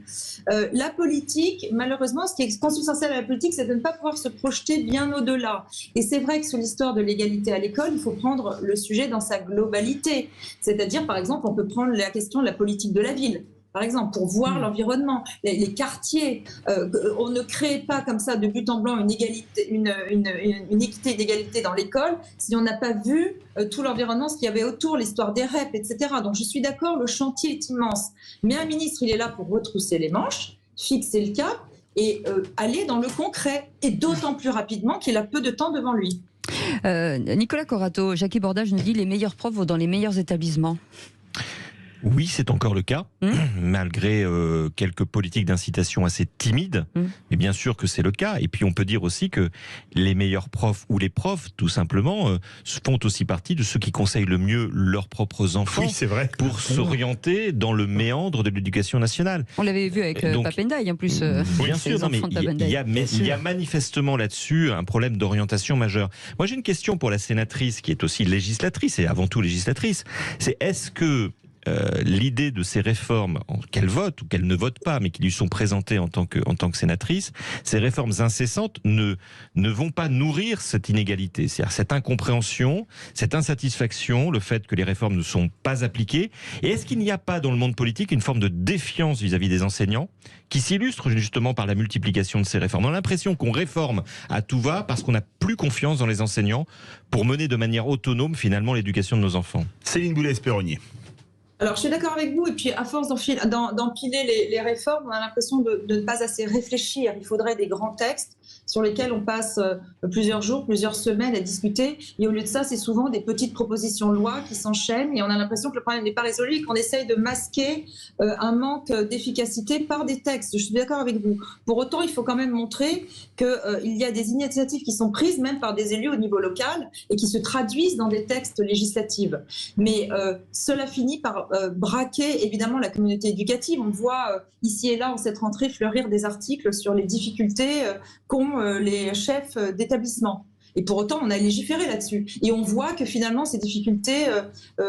La politique, malheureusement, ce qui est consubstantiel à la politique, c'est de ne pas pouvoir se projeter bien au-delà. Et c'est vrai que sur l'histoire de l'égalité à l'école, il faut prendre le sujet dans sa globalité. C'est-à-dire, par exemple, on peut prendre la question de la politique de la ville. par exemple, pour voir l'environnement, les quartiers. On ne crée pas comme ça de but en blanc une équité et d'égalité dans l'école si on n'a pas vu tout l'environnement, ce qu'il y avait autour, l'histoire des REP, etc. Donc je suis d'accord, le chantier est immense. Mais un ministre, il est là pour retrousser les manches, fixer le cap et aller dans le concret, et d'autant plus rapidement qu'il a peu de temps devant lui. Nicolas Corato, Jackie Bordage nous dit les meilleurs profs vont dans les meilleurs établissements. Oui, c'est encore le cas, malgré quelques politiques d'incitation assez timides. Mais bien sûr que c'est le cas. Et puis on peut dire aussi que les meilleurs profs, ou les profs, tout simplement, font aussi partie de ceux qui conseillent le mieux leurs propres enfants, oui, c'est vrai, pour s'orienter dans le méandre de l'éducation nationale. On l'avait vu avec Papendaï, en plus. Bien sûr, non, mais il y a manifestement là-dessus un problème d'orientation majeur. Moi, j'ai une question pour la sénatrice, qui est aussi législatrice, et avant tout législatrice. C'est est-ce que l'idée de ces réformes qu'elle vote ou qu'elle ne vote pas, mais qui lui sont présentées en tant que sénatrice, ces réformes incessantes ne vont pas nourrir cette inégalité, c'est-à-dire cette incompréhension, cette insatisfaction, le fait que les réformes ne sont pas appliquées. Et est-ce qu'il n'y a pas dans le monde politique une forme de défiance vis-à-vis des enseignants qui s'illustre justement par la multiplication de ces réformes? On a l'impression qu'on réforme à tout va parce qu'on n'a plus confiance dans les enseignants pour mener de manière autonome finalement l'éducation de nos enfants. Céline Boulay-Espéronnier. Alors, je suis d'accord avec vous, et puis à force d'empiler les réformes, on a l'impression de ne pas assez réfléchir. Il faudrait des grands textes sur lesquels on passe plusieurs jours, plusieurs semaines à discuter, et au lieu de ça, c'est souvent des petites propositions de loi qui s'enchaînent, et on a l'impression que le problème n'est pas résolu et qu'on essaye de masquer un manque d'efficacité par des textes. Je suis d'accord avec vous. Pour autant, il faut quand même montrer qu'il y a des initiatives qui sont prises, même par des élus au niveau local, et qui se traduisent dans des textes législatifs. Mais cela finit par braquer évidemment la communauté éducative. On voit ici et là en cette rentrée fleurir des articles sur les difficultés qu'ont les chefs d'établissement. Et pour autant, on a légiféré là-dessus. Et on voit que finalement, ces difficultés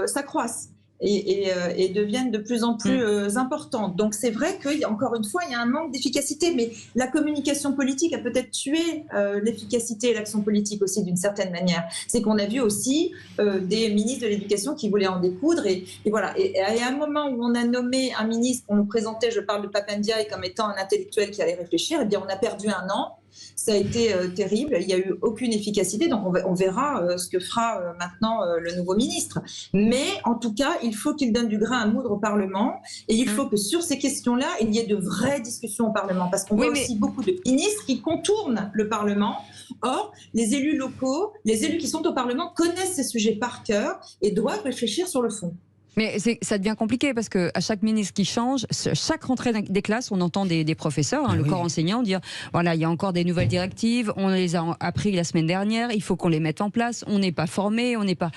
s'accroissent et deviennent de plus en plus importantes. Donc c'est vrai qu'encore une fois, il y a un manque d'efficacité. Mais la communication politique a peut-être tué l'efficacité et l'action politique aussi d'une certaine manière. C'est qu'on a vu aussi des ministres de l'Éducation qui voulaient en découdre. Et voilà. Et à un moment où on a nommé un ministre, on nous présentait, je parle de Papendiaï comme étant un intellectuel qui allait réfléchir, eh bien on a perdu un an. Ça a été terrible, il n'y a eu aucune efficacité, donc on verra ce que fera maintenant le nouveau ministre. Mais en tout cas, il faut qu'il donne du grain à moudre au Parlement, et il faut que sur ces questions-là, il y ait de vraies discussions au Parlement, parce qu'on voit aussi beaucoup de ministres qui contournent le Parlement. Or, les élus locaux, les élus qui sont au Parlement connaissent ces sujets par cœur et doivent réfléchir sur le fond. Mais ça devient compliqué parce qu'à chaque ministre qui change, chaque rentrée des classes, on entend des professeurs, le corps enseignant, dire voilà, il y a encore des nouvelles directives, on les a appris la semaine dernière, il faut qu'on les mette en place, on n'est pas formé, on n'est pas.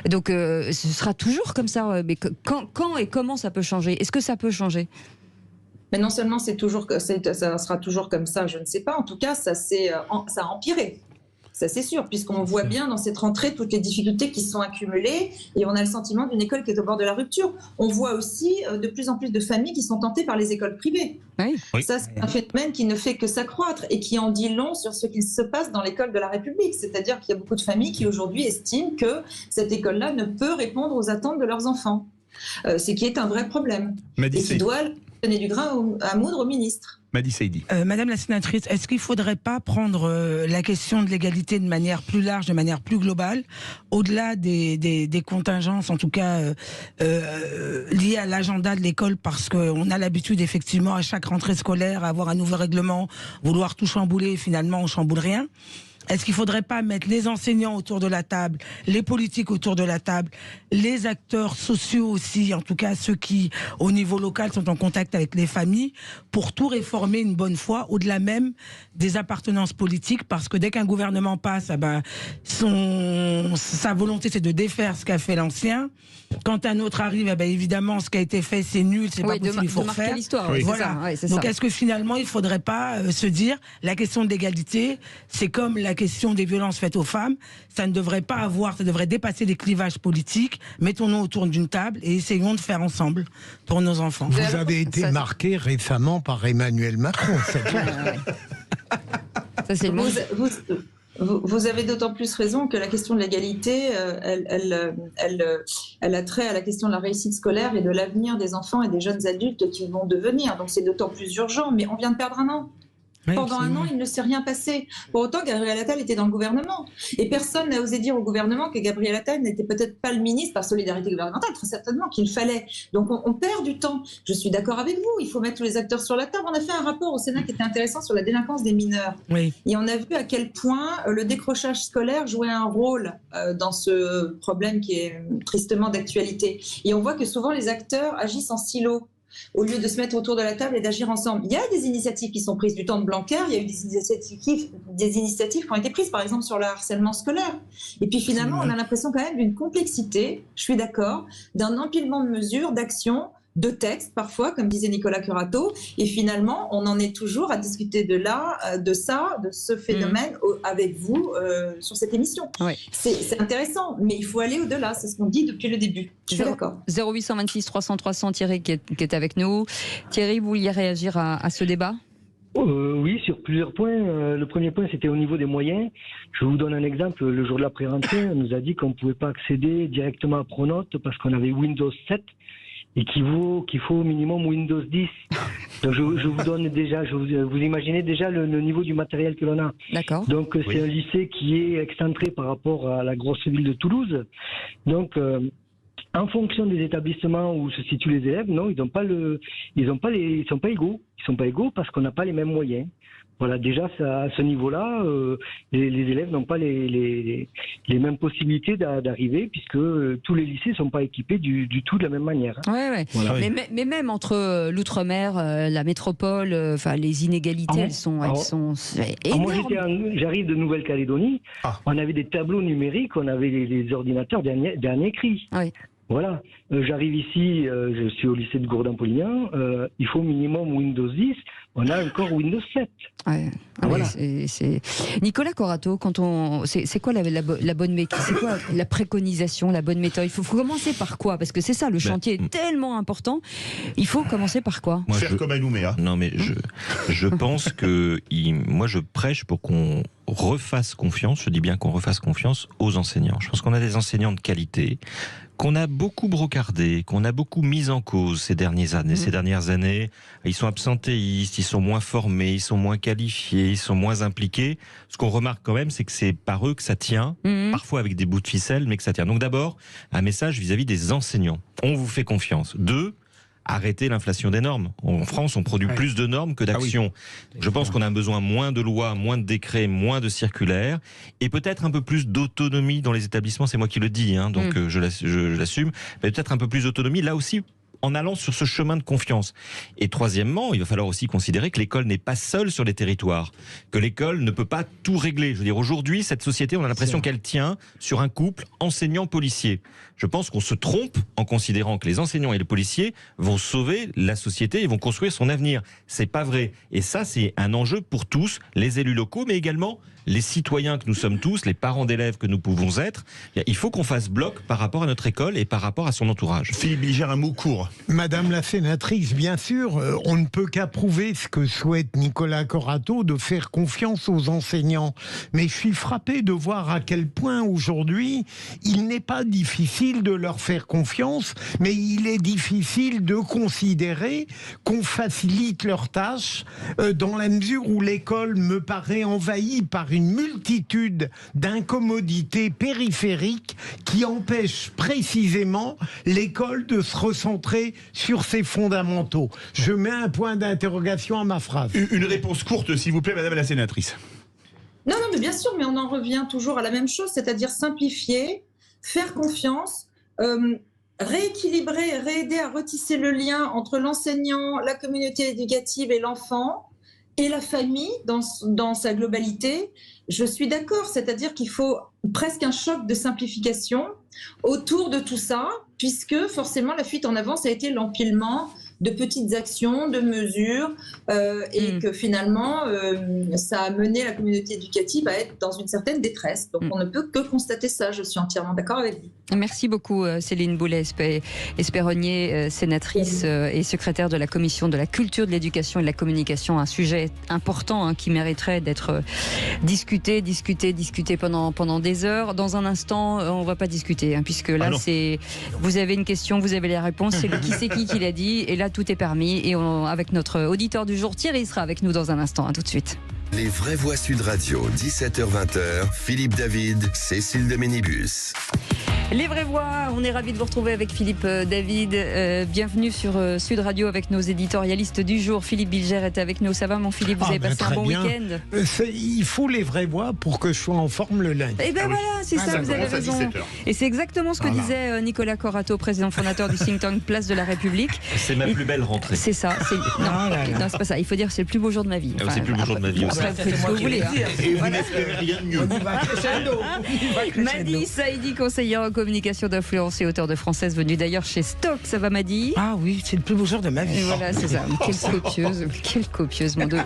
Donc ce sera toujours comme ça. Mais quand et comment ça peut changer? Est-ce que ça peut changer? Mais non seulement ça sera toujours comme ça, je ne sais pas. En tout cas, ça a empiré. Ça, c'est sûr, puisqu'on voit bien dans cette rentrée toutes les difficultés qui sont accumulées et on a le sentiment d'une école qui est au bord de la rupture. On voit aussi de plus en plus de familles qui sont tentées par les écoles privées. Oui. Ça, c'est un phénomène qui ne fait que s'accroître et qui en dit long sur ce qu'il se passe dans l'école de la République. C'est-à-dire qu'il y a beaucoup de familles qui aujourd'hui estiment que cette école-là ne peut répondre aux attentes de leurs enfants. Ce qui est un vrai problème. Et qui doit donner du grain à moudre au ministre. Madi Saïdi. Madame la sénatrice, est-ce qu'il ne faudrait pas prendre la question de l'égalité de manière plus large, de manière plus globale, au-delà des contingences, en tout cas liées à l'agenda de l'école, parce qu'on a l'habitude effectivement à chaque rentrée scolaire à avoir un nouveau règlement, vouloir tout chambouler, finalement on chamboule rien. Est-ce qu'il ne faudrait pas mettre les enseignants autour de la table, les politiques autour de la table, les acteurs sociaux aussi, en tout cas ceux qui, au niveau local, sont en contact avec les familles, pour tout réformer une bonne fois, au-delà même des appartenances politiques, parce que dès qu'un gouvernement passe, sa volonté c'est de défaire ce qu'a fait l'ancien. Quand un autre arrive, évidemment, ce qui a été fait, c'est nul, c'est pas possible, il faut refaire. Voilà. Donc est-ce que finalement, il ne faudrait pas se dire, la question de l'égalité, c'est comme la question des violences faites aux femmes, ça ne devrait pas ça devrait dépasser les clivages politiques, mettons-nous autour d'une table et essayons de faire ensemble pour nos enfants. Vous avez été marqué récemment par Emmanuel Macron. Ça, c'est Vous avez d'autant plus raison que la question de l'égalité, elle a trait à la question de la réussite scolaire et de l'avenir des enfants et des jeunes adultes qui vont devenir. Donc c'est d'autant plus urgent. Mais on vient de perdre un an. Oui, Pendant absolument. un an, il ne s'est rien passé. Pour autant, Gabriel Attal était dans le gouvernement. Et personne n'a osé dire au gouvernement que Gabriel Attal n'était peut-être pas le ministre par solidarité gouvernementale, très certainement qu'il fallait. Donc on perd du temps. Je suis d'accord avec vous, il faut mettre tous les acteurs sur la table. On a fait un rapport au Sénat qui était intéressant sur la délinquance des mineurs. Oui. Et on a vu à quel point le décrochage scolaire jouait un rôle dans ce problème qui est tristement d'actualité. Et on voit que souvent les acteurs agissent en silo, au lieu de se mettre autour de la table et d'agir ensemble. Il y a des initiatives qui sont prises du temps de Blanquer, il y a eu des initiatives qui ont été prises, par exemple, sur le harcèlement scolaire. Et puis finalement, on a l'impression quand même d'une complexité, je suis d'accord, d'un empilement de mesures, d'actions, de textes parfois, comme disait Nicolas Curato, et finalement, on en est toujours à discuter de ce phénomène avec vous sur cette émission. Ouais. C'est intéressant, mais il faut aller au-delà, c'est ce qu'on dit depuis le début. Je suis d'accord. 0826 300 300, Thierry qui est avec nous. Thierry, vous vouliez réagir à ce débat ? Oui, sur plusieurs points. Le premier point, c'était au niveau des moyens. Je vous donne un exemple. Le jour de la pré-rentrée, on nous a dit qu'on ne pouvait pas accéder directement à Pronote parce qu'on avait Windows 7 et qu'il faut au minimum Windows 10. Donc je vous donne déjà, vous imaginez déjà le niveau du matériel que l'on a. D'accord. Donc c'est un lycée qui est excentré par rapport à la grosse ville de Toulouse. Donc en fonction des établissements où se situent les élèves, non, ils sont pas égaux. Ils sont pas égaux parce qu'on n'a pas les mêmes moyens. Voilà, déjà à ce niveau-là, les élèves n'ont pas les mêmes possibilités d'arriver puisque tous les lycées ne sont pas équipés du tout de la même manière. Ouais. Voilà. Mais même entre l'outre-mer, la métropole, les inégalités, elles sont énormes. Moi, j'arrive de Nouvelle-Calédonie. On avait des tableaux numériques, on avait les ordinateurs dernier cri. Oui. Voilà, j'arrive ici, je suis au lycée de Gourdin-Polignan, il faut minimum Windows 10, on a encore Windows 7. Ouais. Voilà. C'est... Nicolas Corato, c'est quoi la bonne méthode, c'est quoi la préconisation, la bonne méthode ? Il faut commencer par quoi ? Parce que c'est ça, le chantier est tellement important, il faut commencer par quoi ? Faire comme à Nouméa. Non mais je pense que moi je prêche pour qu'on refasse confiance, je dis bien qu'on refasse confiance aux enseignants. Je pense qu'on a des enseignants de qualité, qu'on a beaucoup brocardé, qu'on a beaucoup mis en cause ces dernières années. Ils sont absentéistes, ils sont moins formés, ils sont moins qualifiés, ils sont moins impliqués. Ce qu'on remarque quand même, c'est que c'est par eux que ça tient, parfois avec des bouts de ficelle, mais que ça tient. Donc d'abord, un message vis-à-vis des enseignants. On vous fait confiance. 2, arrêter l'inflation des normes. En France, on produit plus de normes que d'actions. Je pense qu'on a besoin moins de lois, moins de décrets, moins de circulaires, et peut-être un peu plus d'autonomie dans les établissements. C'est moi qui le dis, donc je l'assume. Mais peut-être un peu plus d'autonomie, là aussi, en allant sur ce chemin de confiance. Et troisièmement, il va falloir aussi considérer que l'école n'est pas seule sur les territoires, que l'école ne peut pas tout régler. Je veux dire, aujourd'hui, cette société, on a l'impression qu'elle tient sur un couple enseignant-policier. Je pense qu'on se trompe en considérant que les enseignants et les policiers vont sauver la société et vont construire son avenir. C'est pas vrai. Et ça, c'est un enjeu pour tous, les élus locaux, mais également les citoyens que nous sommes tous, les parents d'élèves que nous pouvons être. Il faut qu'on fasse bloc par rapport à notre école et par rapport à son entourage. Philippe Bilger, un mot court. Madame la sénatrice, bien sûr, on ne peut qu'approuver ce que souhaite Nicolas Corato de faire confiance aux enseignants. Mais je suis frappé de voir à quel point aujourd'hui, il n'est pas difficile de leur faire confiance, mais il est difficile de considérer qu'on facilite leurs tâches dans la mesure où l'école me paraît envahie par une multitude d'incommodités périphériques qui empêchent précisément l'école de se recentrer sur ses fondamentaux. Je mets un point d'interrogation à ma phrase. Une réponse courte, s'il vous plaît, madame la sénatrice. Non, mais bien sûr, mais on en revient toujours à la même chose, c'est-à-dire simplifier, faire confiance, rééquilibrer, réaider à retisser le lien entre l'enseignant, la communauté éducative et l'enfant, et la famille dans sa globalité. Je suis d'accord, c'est-à-dire qu'il faut presque un choc de simplification autour de tout ça, puisque forcément la fuite en avant, ça a été l'empilement de petites actions, de mesures, et que finalement, ça a mené la communauté éducative à être dans une certaine détresse. Donc on ne peut que constater ça, je suis entièrement d'accord avec vous. Merci beaucoup Céline Boulay-Espéronnier, sénatrice et secrétaire de la commission de la culture, de l'éducation et de la communication. Un sujet important qui mériterait d'être discuté pendant des heures. Dans un instant, on ne va pas discuter, puisque là, vous avez une question, vous avez la réponse, c'est le qui c'est qui l'a dit, et là, tout est permis. Et avec notre auditeur du jour, Thierry, sera avec nous dans un instant. Tout de suite. Les vraies voix Sud Radio, 17h-20h, Philippe David, Cécile de Ménibus. Les vraies voix, on est ravis de vous retrouver avec Philippe David. Bienvenue sur Sud Radio avec nos éditorialistes du jour. Philippe Bilger est avec nous. Ça va mon Philippe, vous avez passé un bon week-end? Il faut les vraies voix pour que je sois en forme le lundi. Et bien voilà, c'est ça, vous avez raison. Et c'est exactement ce que disait Nicolas Corato, président fondateur du think tank Place de la République. C'est ma plus belle rentrée. C'est ça. Non, c'est pas ça. Il faut dire que c'est le plus beau jour de ma vie. C'est le plus beau jour de ma vie aussi. Après, faites ce que vous voulez. Et vous n'espérez rien de mieux. Madi Saïdi, conseillère en communication d'influence et auteur de française, venue d'ailleurs chez Stock. Ça va Madi? Ah oui, c'est le plus beau jour de ma vie. Et voilà, c'est ça. Quelle copieuse, mon Dieu.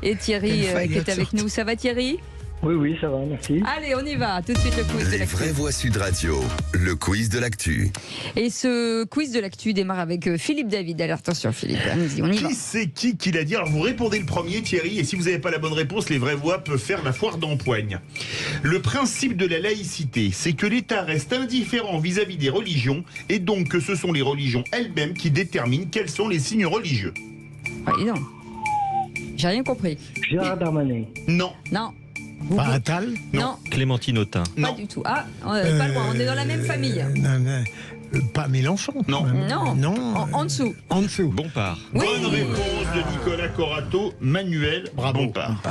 Et Thierry qui est avec nous. Ça va Thierry? Oui, ça va, merci. Allez, on y va. Tout de suite, le quiz de Les l'actu. vraies voix Sud Radio, le quiz de l'actu. Et ce quiz de l'actu démarre avec Philippe David. Alors attention Philippe, allez-y, on y va. Qui c'est qui l'a dit? Alors vous répondez le premier Thierry, et si vous n'avez pas la bonne réponse, les vraies voix peuvent faire la foire d'empoigne. Le principe de la laïcité, c'est que l'État reste indifférent vis-à-vis des religions, et donc que ce sont les religions elles-mêmes qui déterminent quels sont les signes religieux. Non, j'ai rien compris. Gérard Darmanin. Non. Pas Attal? Non. Clémentine Autain. Pas du tout. Pas loin, on est dans la même famille. Pas Mélenchon? Non. En dessous. Bompard. Oui. Bonne réponse de Nicolas Corato, Manuel Bompard.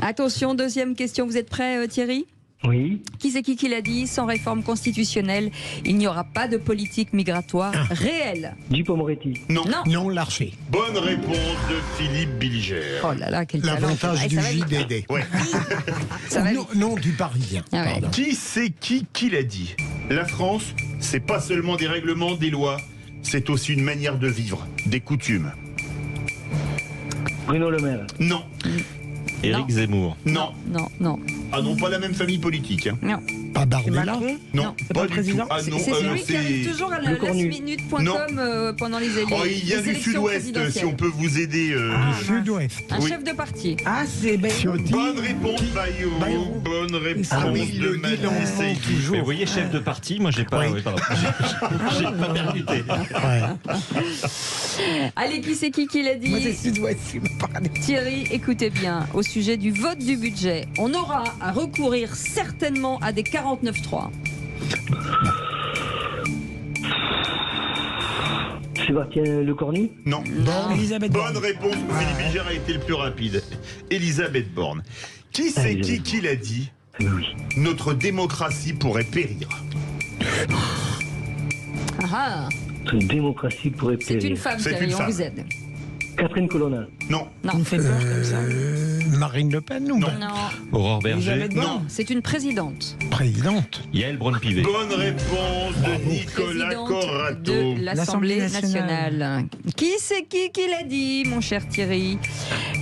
Attention, deuxième question, vous êtes prêt Thierry? Oui. Qui c'est qui l'a dit? Sans réforme constitutionnelle, il n'y aura pas de politique migratoire réelle. Dupond-Moretti. Non, Larcher. Bonne réponse de Philippe Bilger. Oh là là, quel talent. L'avantage du JDD. Ouais. Non, du Parisien. Pardon. Qui c'est qui l'a dit? La France, c'est pas seulement des règlements, des lois, c'est aussi une manière de vivre, des coutumes. Bruno Le Maire. Non. Éric Zemmour. Non. Ah non, pas la même famille politique. Non. Pas Bardella? Non, pas du tout. Ah non, c'est celui qui arrive toujours à lastminute.com pendant les élections. Oh, il vient du sud-ouest, si on peut vous aider. Du sud-ouest. Un chef de parti. Ah, c'est Bonne réponse, Bayrou. Bonne réponse de Madi toujours. Mais vous voyez, chef de parti, moi j'ai pas. Oui, pardon. J'ai pas percuté. Allez, qui c'est qui l'a dit? Moi, c'est sud-ouest qui me parle. Thierry, écoutez bien. Au sujet du vote du budget, on aura à recourir certainement à des 49.3. Sébastien Lecornu. Non. Elisabeth Bonne Borne. réponse. Philippe Bilger a été le plus rapide. Elisabeth Borne. Qui c'est qui l'a dit? Oui. Notre démocratie pourrait périr. Une démocratie pourrait périr. C'est une femme, Thierry, on vous aide. Catherine Colonna. Non. On me fait peur comme ça. Marine Le Pen ou Non. Aurore Berger. Non. C'est une présidente. Présidente. Yael Braun-Pivet. Bonne réponse de Nicolas Présidente Corato. de l'Assemblée nationale. Qui c'est qui l'a dit, mon cher Thierry?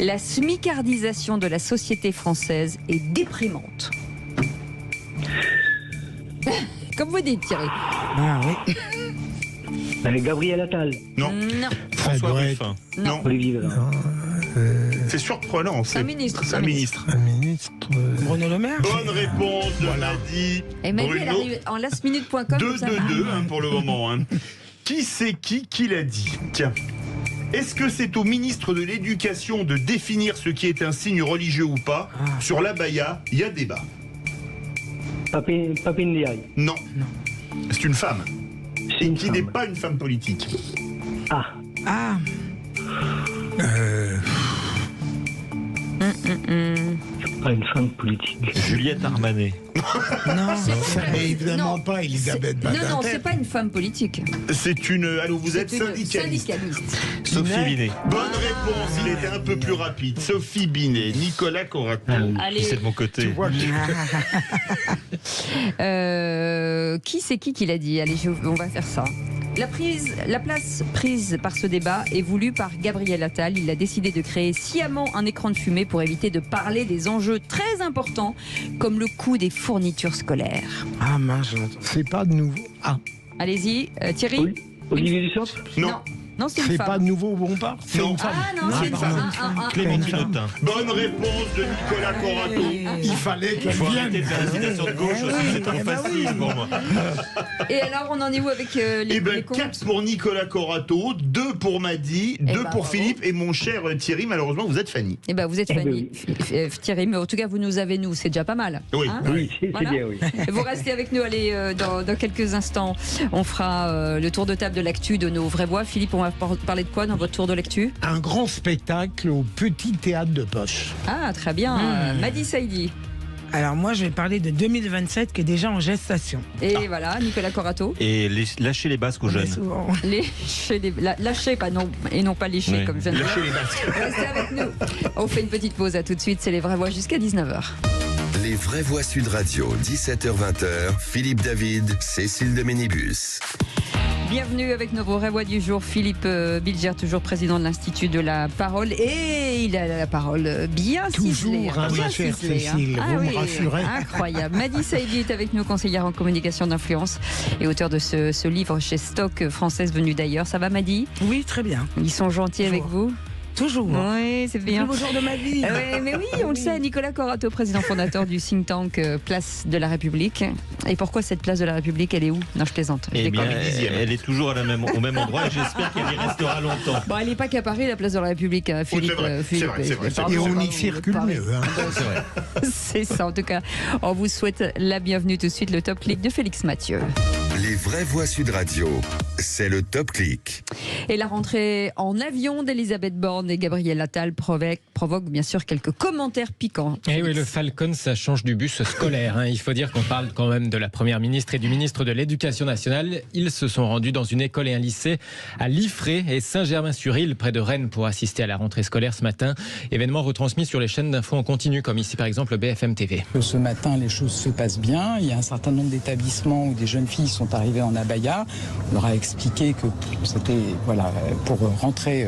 La smicardisation de la société française est déprimante. Comme vous dites, Thierry. Ah oui. Avec Gabriel Attal. Non. François Ruffin. Non. Olivier Véran. C'est surprenant. C'est un ministre. Un ministre. Bruno Le Maire. Bonne réponse de Madi. Et Madi, elle Bruno. arrive en lastminute.com. 2-2-2 pour le moment. Qui c'est qui l'a dit? Tiens. Est-ce que c'est au ministre de l'Éducation de définir ce qui est un signe religieux ou pas? Sur l'abaya, il y a débat. Papine Ndiaye. Non. C'est une femme. Et qui n'est pas une femme politique. Ah. C'est pas une femme politique. Juliette Armanet. Non. Ça n'est évidemment pas Elisabeth Badinter. Non, c'est pas une femme politique. C'est une... Allô, vous êtes C'est une syndicaliste. Sophie Binet. Bonne réponse, il était un peu plus rapide. Sophie Binet, Nicolas Corato. Allez. C'est de mon côté. Tu vois Qui c'est qui l'a dit? Allez, on va faire ça. La place prise par ce débat est voulue par Gabriel Attal. Il a décidé de créer sciemment un écran de fumée pour éviter de parler des enjeux très importants comme le coût des fournitures scolaires. Ah mince, c'est pas de nouveau. Ah. Allez-y, Thierry. Oui. Olivier Dussopt ? Non, c'est une femme. C'est pas de nouveau Bompard ? C'est une femme. Ah non, c'est une femme. Clémentine Autain. Bonne réponse de Nicolas Corato. Il fallait qu'elle Il faut vienne. arrêter de faire l'incitation de gauche aussi, c'est trop facile pour moi. Et alors, on en est où avec les comptes ? 4 pour Nicolas Corato, 2 pour Madi, 2 pour bravo. Philippe et mon cher Thierry, malheureusement, vous êtes Fanny. Eh ben, vous êtes Fanny, Thierry, mais en tout cas, vous nous avez, c'est déjà pas mal. Oui, oui, c'est Voilà. bien, oui. Vous restez avec nous, allez, dans quelques instants, on fera le tour de table de l'actu de nos vraies voix. Philippe, on va parler de quoi dans votre tour de l'actu ? Un grand spectacle au Petit Théâtre de Poche. Ah, très bien. Madi Saïdi. Alors moi, je vais parler de 2027 qui est déjà en gestation. Et voilà, Nicolas Corato. Et lâcher les basques aux jeunes. Lâcher, pas non, et non pas lécher, Oui. comme je viens de dire. Lâchez les basques. Restez avec nous. On fait une petite pause, à tout de suite. C'est les vraies voix jusqu'à 19h. Les vraies voix Sud Radio, 17h-20h, Philippe David, Cécile de Ménibus. Bienvenue avec nos vraies voix du jour. Philippe Bilger, toujours président de l'Institut de la Parole. Et il a la parole bien ciselée. Toujours, bien ma chère ciselée, Cécile, vous me rassurez. Incroyable. Madi Saïdi est avec nous, conseillère en communication d'influence et auteur de ce livre chez Stock, Française venue d'ailleurs. Ça va, Madi ? Oui, très bien. Ils sont gentils avec vous ? Toujours. Oui, c'est bien. C'est le beau jour de ma vie. Ouais, mais oui, on le sait. Nicolas Corato, président fondateur du think tank Place de la République. Et pourquoi cette place de la République, elle est où ? Non, je plaisante. Eh bien, elle est toujours au même endroit et j'espère qu'elle y restera longtemps. Bon, elle n'est pas qu'à Paris, la place de la République, Philippe. c'est vrai. Et on y circule mieux. Hein. C'est vrai. C'est ça, en tout cas. On vous souhaite la bienvenue tout de suite, le Top Click de Félix Mathieu. Les vraies voix Sud Radio, c'est le Top Click. Et la rentrée en avion d'Elisabeth Borne et Gabriel Attal provoque bien sûr quelques commentaires piquants. Et oui, le Falcon, ça change du bus scolaire. Il faut dire qu'on parle quand même de la Première ministre et du ministre de l'Éducation nationale. Ils se sont rendus dans une école et un lycée à Liffré et Saint-Germain-sur-Île, près de Rennes, pour assister à la rentrée scolaire ce matin. Événement retransmis sur les chaînes d'infos en continu, comme ici par exemple BFM TV. Ce matin, les choses se passent bien. Il y a un certain nombre d'établissements où des jeunes filles sont arrivées en abaya. On leur a expliqué que c'était pour rentrer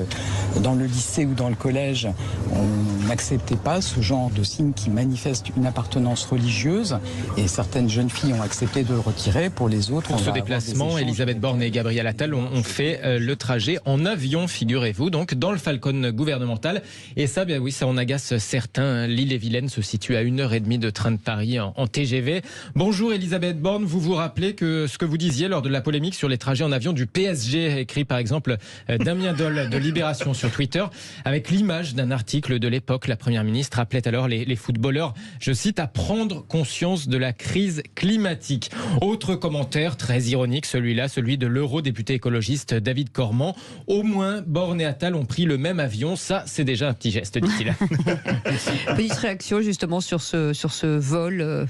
dans le lycée ou dans le collège, on n'acceptait pas ce genre de signe qui manifeste une appartenance religieuse. Et certaines jeunes filles ont accepté de le retirer. Pour les autres, pour ce déplacement, Elisabeth Borne et Gabriel Attal ont fait le trajet en avion, figurez-vous, donc dans le Falcon gouvernemental. Et ça, bien oui, ça en agace certains. L'Île-et-Vilaine se situe à 1h30 de train de Paris en TGV. Bonjour Elisabeth Borne, vous vous rappelez que ce que vous disiez lors de la polémique sur les trajets en avion du PSG, écrit par exemple Damien Dole de Libération sur Twitter, avec l'image d'un article de l'époque. La Première ministre appelait alors les footballeurs, je cite, à prendre conscience de la crise climatique. Autre commentaire très ironique, celui-là, celui de l'eurodéputé écologiste David Cormand. Au moins, Borne et Attal ont pris le même avion. Ça, c'est déjà un petit geste, dit-il. Petite réaction justement sur ce vol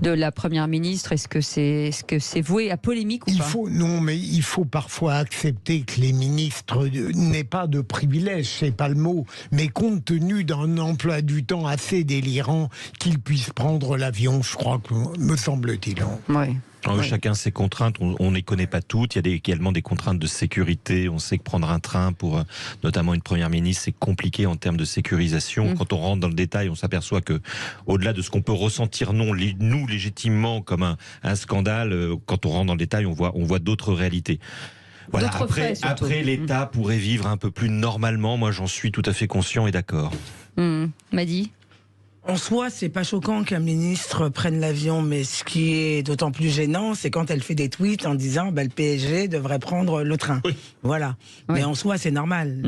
de la Première ministre. Est-ce que c'est voué à polémique ou pas ? Il faut parfois accepter que les ministres n'aient pas de privilèges, c'est pas le mot, mais compte tenu d'un emploi du temps assez délirant, qu'ils puissent prendre l'avion, je crois que me semble-t-il. Oui. Chacun ses contraintes, on ne les connaît pas toutes. Il y a également des contraintes de sécurité. On sait que prendre un train pour notamment une première ministre, c'est compliqué en termes de sécurisation. Quand on rentre dans le détail, on s'aperçoit que, au-delà de ce qu'on peut ressentir nous légitimement comme un scandale, quand on rentre dans le détail, on voit d'autres réalités. Voilà. Après, l'État pourrait vivre un peu plus normalement. Moi, j'en suis tout à fait conscient et d'accord. Madi ? En soi, c'est pas choquant qu'un ministre prenne l'avion, mais ce qui est d'autant plus gênant, c'est quand elle fait des tweets en disant le PSG devrait prendre le train. Oui. Voilà. Oui. Mais en soi, c'est normal.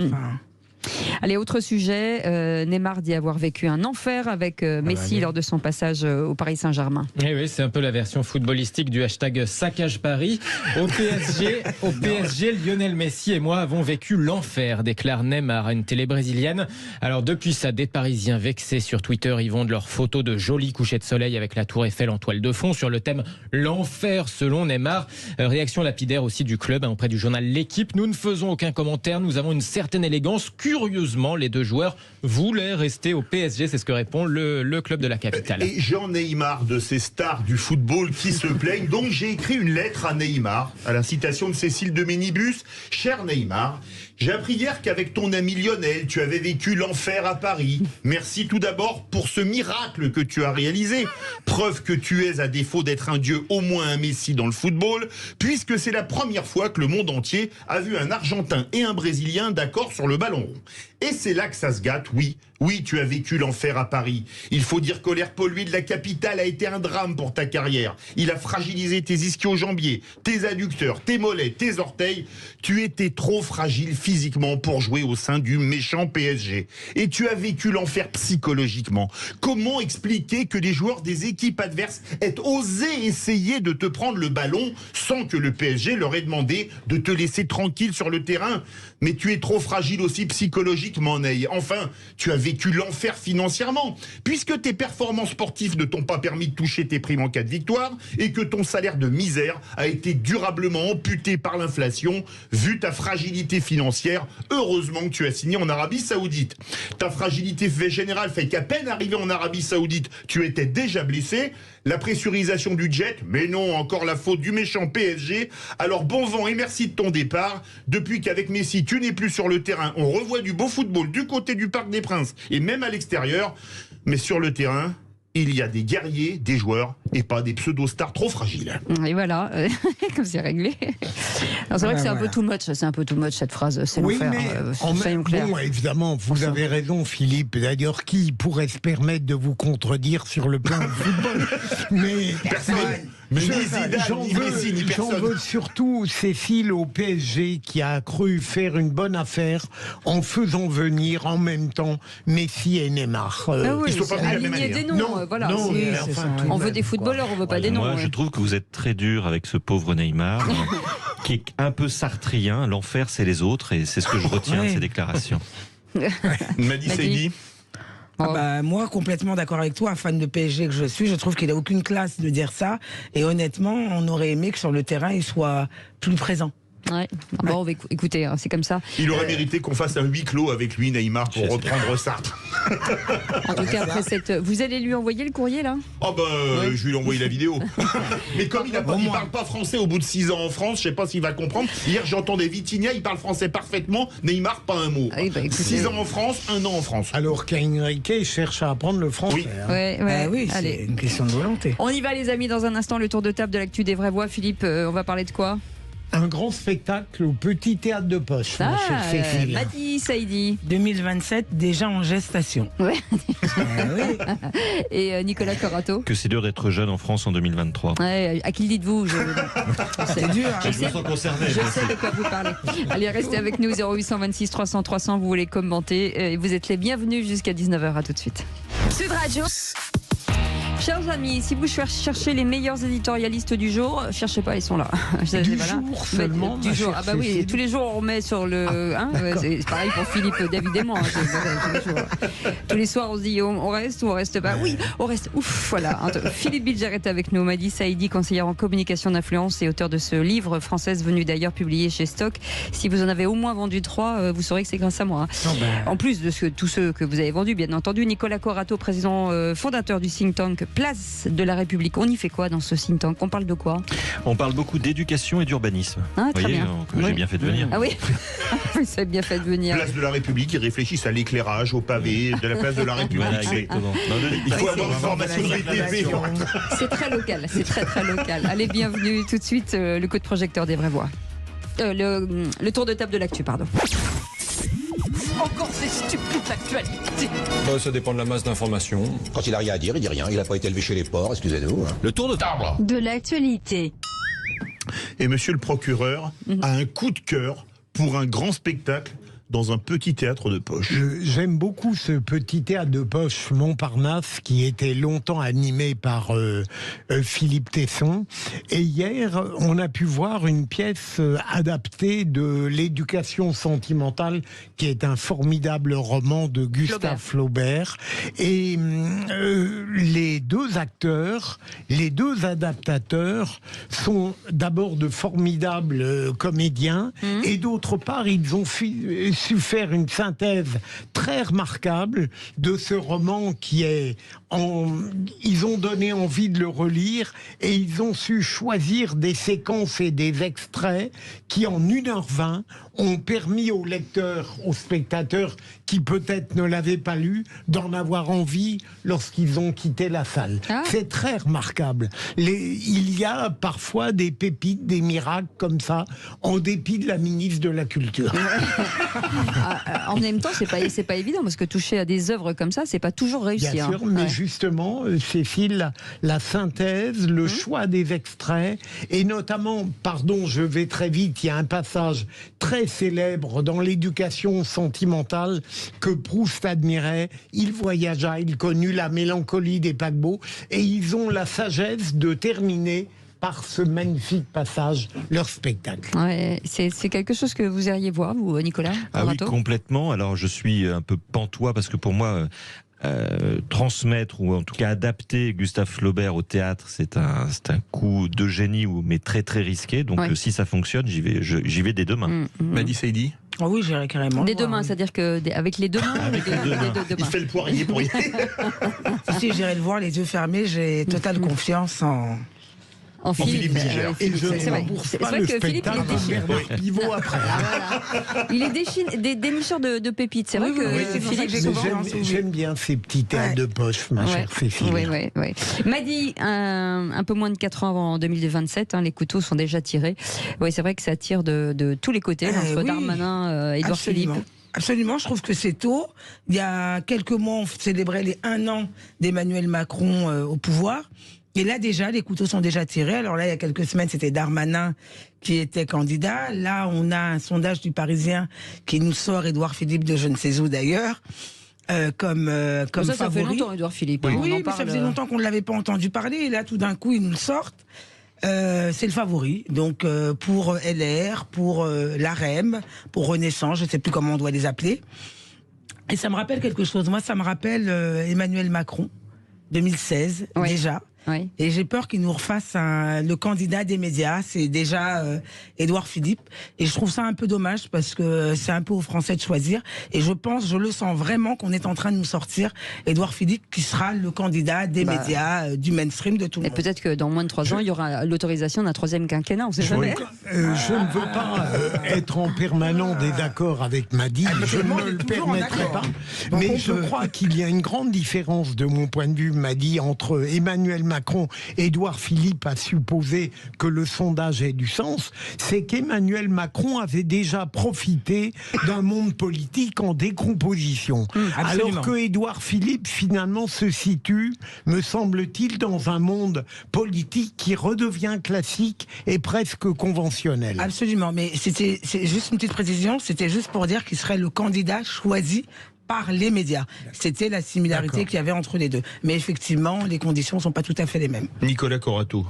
Allez, autre sujet. Neymar dit avoir vécu un enfer avec Messi lors de son passage au Paris Saint-Germain. Et oui, c'est un peu la version footballistique du hashtag Saccage Paris. Au PSG, Lionel Messi et moi avons vécu l'enfer, déclare Neymar à une télé brésilienne. Alors depuis ça, des Parisiens vexés sur Twitter y vendent leurs photos de jolis couchers de soleil avec la Tour Eiffel en toile de fond sur le thème l'enfer selon Neymar. Réaction lapidaire aussi du club auprès du journal L'Équipe. Nous ne faisons aucun commentaire, nous avons une certaine élégance. curieusement, les deux joueurs voulaient rester au PSG. C'est ce que répond le club de la capitale. Et j'en ai marre de ces stars du football qui se plaignent. Donc j'ai écrit une lettre à Neymar, à l'incitation de Cécile de Ménibus. Cher Neymar, j'ai appris hier qu'avec ton ami Lionel, tu avais vécu l'enfer à Paris. Merci tout d'abord pour ce miracle que tu as réalisé. Preuve que tu es, à défaut d'être un dieu, au moins un messie dans le football, puisque c'est la première fois que le monde entier a vu un Argentin et un Brésilien d'accord sur le ballon rond. Et c'est là que ça se gâte, oui. Oui, tu as vécu l'enfer à Paris. Il faut dire que l'air pollué de la capitale a été un drame pour ta carrière. Il a fragilisé tes ischio-jambiers, tes adducteurs, tes mollets, tes orteils. Tu étais trop fragile physiquement pour jouer au sein du méchant PSG. Et tu as vécu l'enfer psychologiquement. Comment expliquer que les joueurs des équipes adverses aient osé essayer de te prendre le ballon sans que le PSG leur ait demandé de te laisser tranquille sur le terrain? Mais tu es trop fragile aussi psychologiquement, Ney. Enfin, tu as vécu l'enfer financièrement, puisque tes performances sportives ne t'ont pas permis de toucher tes primes en cas de victoire et que ton salaire de misère a été durablement amputé par l'inflation. Vu ta fragilité financière, heureusement que tu as signé en Arabie Saoudite. Ta fragilité générale fait qu'à peine arrivé en Arabie Saoudite, tu étais déjà blessé. La pressurisation du jet, mais non, encore la faute du méchant PSG. Alors bon vent et merci de ton départ. Depuis qu'avec Messi, tu n'es plus sur le terrain, on revoit du beau football du côté du Parc des Princes et même à l'extérieur. Mais sur le terrain, il y a des guerriers, des joueurs et pas des pseudo-stars trop fragiles. Et voilà, comme c'est réglé. C'est vrai que c'est un peu too much, cette phrase, c'est l'enfer. Soyons clairs. Bon, évidemment, vous avez raison, Philippe. D'ailleurs, qui pourrait se permettre de vous contredire sur le plan du football? Mais personne. Mais ni Zidane, ni Messi, ni personne. J'en veux surtout Cécile au PSG qui a cru faire une bonne affaire en faisant venir en même temps Messi et Neymar. Ils sont pas alignés des noms. Voilà, non, on veut des footballeurs, on veut pas des noms. Moi, je trouve que vous êtes très dur avec ce pauvre Neymar, qui est un peu sartrien. L'enfer, c'est les autres, et c'est ce que je retiens de ces déclarations. Madi Saïdi. Moi, complètement d'accord avec toi, fan de PSG que je suis, je trouve qu'il n'a aucune classe de dire ça. Et honnêtement, on aurait aimé que sur le terrain, il soit plus présent. Ouais. Bon, écoutez, c'est comme ça. Il aurait mérité qu'on fasse un huis clos avec lui, Neymar, pour reprendre Sartre. En tout cas, après vous allez lui envoyer le courrier, là? Je vais lui envoyer la vidéo. Mais comme il ne parle pas français au bout de 6 ans en France, je ne sais pas s'il va comprendre. Hier, j'entendais Vitinha, il parle français parfaitement. Neymar, pas un mot. 6 ans en France, 1 an en France. Alors qu'Enrique cherche à apprendre le français. Oui, c'est une question de volonté. On y va, les amis, dans un instant, le tour de table de l'actu des vraies voix. Philippe, on va parler de quoi? Un grand spectacle au Petit Théâtre de Poche. Madi Saïdi. 2027, déjà en gestation. Ouais. Et Nicolas Corato. Que c'est dur d'être jeune en France en 2023. Ouais, à qui le dites-vous? C'est dur. Je me sens concerné. Je sais de quoi vous parlez. Allez, restez avec nous, 0826 300 300, vous voulez commenter. Et vous êtes les bienvenus jusqu'à 19h. À tout de suite. Sud Radio. Chers amis, si vous cherchez les meilleurs éditorialistes du jour, cherchez pas, ils sont là. Du jour seulement. Du jour. Ah bah oui, tous les jours on remet sur le. C'est pareil pour Philippe, David et moi. Tous les soirs on se dit on reste ou on reste pas. Oui, on reste. Ouf, voilà. Philippe Bilger est avec nous. Madi Saïdi, conseillère en communication d'influence et auteur de ce livre française venue d'ailleurs publié chez Stock. Si vous en avez au moins vendu 3, vous saurez que c'est grâce à moi. En plus de tous ceux que vous avez vendus, bien entendu. Nicolas Corato, président fondateur du think tank Place de la République. On y fait quoi dans ce think tank? On parle de quoi? On parle beaucoup d'éducation et d'urbanisme. Ah, très bien. J'ai bien fait de venir. Ah oui, vous avez bien fait de venir. Place de la République, ils réfléchissent à l'éclairage, au pavé de la place de la République. Voilà, exactement. Il faut avoir une formation de VTV. C'est très local, c'est très local. Allez, bienvenue tout de suite, le coup de projecteur des vraies voix. Le tour de table de l'actu, pardon. Encore ces stupides actualités. Ça dépend de la masse d'informations. Quand il a rien à dire, il dit rien. Il n'a pas été élevé chez les porcs, excusez-nous. Le tour de table de l'actualité. Et monsieur le procureur a un coup de cœur pour un grand spectacle dans un petit théâtre de poche. J'aime beaucoup ce petit théâtre de poche Montparnasse qui était longtemps animé par Philippe Tesson. Et hier, on a pu voir une pièce adaptée de L'éducation sentimentale, qui est un formidable roman de Gustave Flaubert. Et les deux acteurs, les deux adaptateurs sont d'abord de formidables comédiens et d'autre part, ils ont su faire une synthèse très remarquable de ce roman qui est... Ils ont donné envie de le relire et ils ont su choisir des séquences et des extraits qui, en 1h20, ont permis aux lecteurs, aux spectateurs qui peut-être ne l'avaient pas lu, d'en avoir envie lorsqu'ils ont quitté la salle. C'est très remarquable. Il y a parfois des pépites, des miracles comme ça, en dépit de la ministre de la Culture. En même temps, c'est pas évident, parce que toucher à des œuvres comme ça, c'est pas toujours réussi. Bien sûr, mais justement, Cécile, la synthèse, le choix des extraits, et notamment, pardon, je vais très vite, il y a un passage très célèbre dans l'éducation sentimentale que Proust admirait. Il voyagea, il connut la mélancolie des paquebots, et ils ont la sagesse de terminer par ce magnifique passage leur spectacle. Ouais, c'est quelque chose que vous iriez voir, vous, Nicolas? Ah oui, complètement. Alors je suis un peu pantois parce que pour moi... transmettre ou en tout cas adapter Gustave Flaubert au théâtre, c'est un coup de génie, mais très très risqué. Donc si ça fonctionne, j'y vais dès demain. Madi Saïdi. Oh oui, j'irai carrément. Dès demain, c'est-à-dire que avec les deux mains. Il fait le poirier pour y aller. Si j'irai le voir les yeux fermés, j'ai totale confiance en Philippe Vigère. Et je ne rembourse pas le spectacle de Bernard Pivot après. Il est dénicheur de pépites. C'est vrai que Philippe, j'aime bien ces petits théâtres de poche, ma chère Cécile. Oui. Madi, un peu moins de 4 ans avant 2027, les couteaux sont déjà tirés. Oui, c'est vrai que ça tire de tous les côtés, entre Darmanin, Édouard Philippe. Absolument, je trouve que c'est tôt. Il y a quelques mois, on célébrait les 1 an d'Emmanuel Macron au pouvoir. Et là, déjà, les couteaux sont déjà tirés. Alors là, il y a quelques semaines, c'était Darmanin qui était candidat. Là, on a un sondage du Parisien qui nous sort Édouard Philippe de je ne sais où d'ailleurs. Comme ça favori. fait longtemps, Édouard Philippe. Oui, mais ça faisait longtemps qu'on ne l'avait pas entendu parler. Et là, tout d'un coup, ils nous le sortent. C'est le favori. Donc, pour LR, pour l'AREM, pour Renaissance, je ne sais plus comment on doit les appeler. Et ça me rappelle quelque chose. Moi, ça me rappelle Emmanuel Macron, 2016, déjà. Oui. Et j'ai peur qu'il nous refasse le candidat des médias, c'est déjà Édouard Philippe. Et je trouve ça un peu dommage parce que c'est un peu aux Français de choisir. Et je le sens vraiment qu'on est en train de nous sortir Édouard Philippe qui sera le candidat des médias, du mainstream, de tout le monde. Et peut-être que dans moins de 3 ans, il y aura l'autorisation d'un 3e quinquennat, on ne sait jamais. Je ne veux pas être en permanent désaccord avec Madi, je ne me le permettrai pas. Mais je crois qu'il y a une grande différence de mon point de vue, Madi, entre Emmanuel Macron, Édouard Philippe a supposé que le sondage ait du sens, c'est qu'Emmanuel Macron avait déjà profité d'un monde politique en décomposition. Alors que Édouard Philippe, finalement, se situe, me semble-t-il, dans un monde politique qui redevient classique et presque conventionnel. Absolument, mais c'est juste une petite précision, c'était juste pour dire qu'il serait le candidat choisi par les médias. C'était la similarité qu'il y avait entre les deux. Mais effectivement, les conditions ne sont pas tout à fait les mêmes. Nicolas Corato.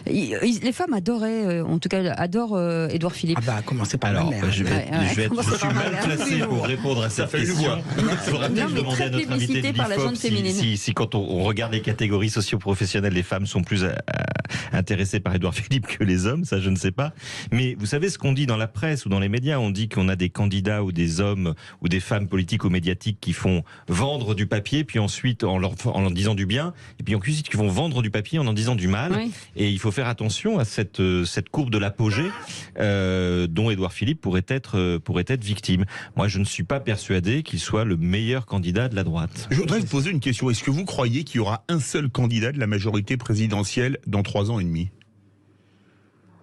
Les femmes adoraient, en tout cas, adorent Édouard Philippe. Ah bah, commencez par alors, ma mère. Je suis mal placé pour répondre à cette question. Il faudra peut-être demander à notre invité de l'IFOP si quand on regarde les catégories socio-professionnelles, les femmes sont plus intéressées par Édouard Philippe que les hommes, ça je ne sais pas. Mais vous savez ce qu'on dit dans la presse ou dans les médias, on dit qu'on a des candidats ou des hommes ou des femmes politiques ou médiatiques qui font vendre du papier, puis ensuite en leur disant du bien, et puis ensuite qui vont vendre du papier en disant du mal. Oui. Et il faut faire attention à cette courbe de l'apogée dont Édouard Philippe pourrait être victime. Moi, je ne suis pas persuadé qu'il soit le meilleur candidat de la droite. Je voudrais vous poser une question. Est-ce que vous croyez qu'il y aura un seul candidat de la majorité présidentielle dans 3 ans et demi ?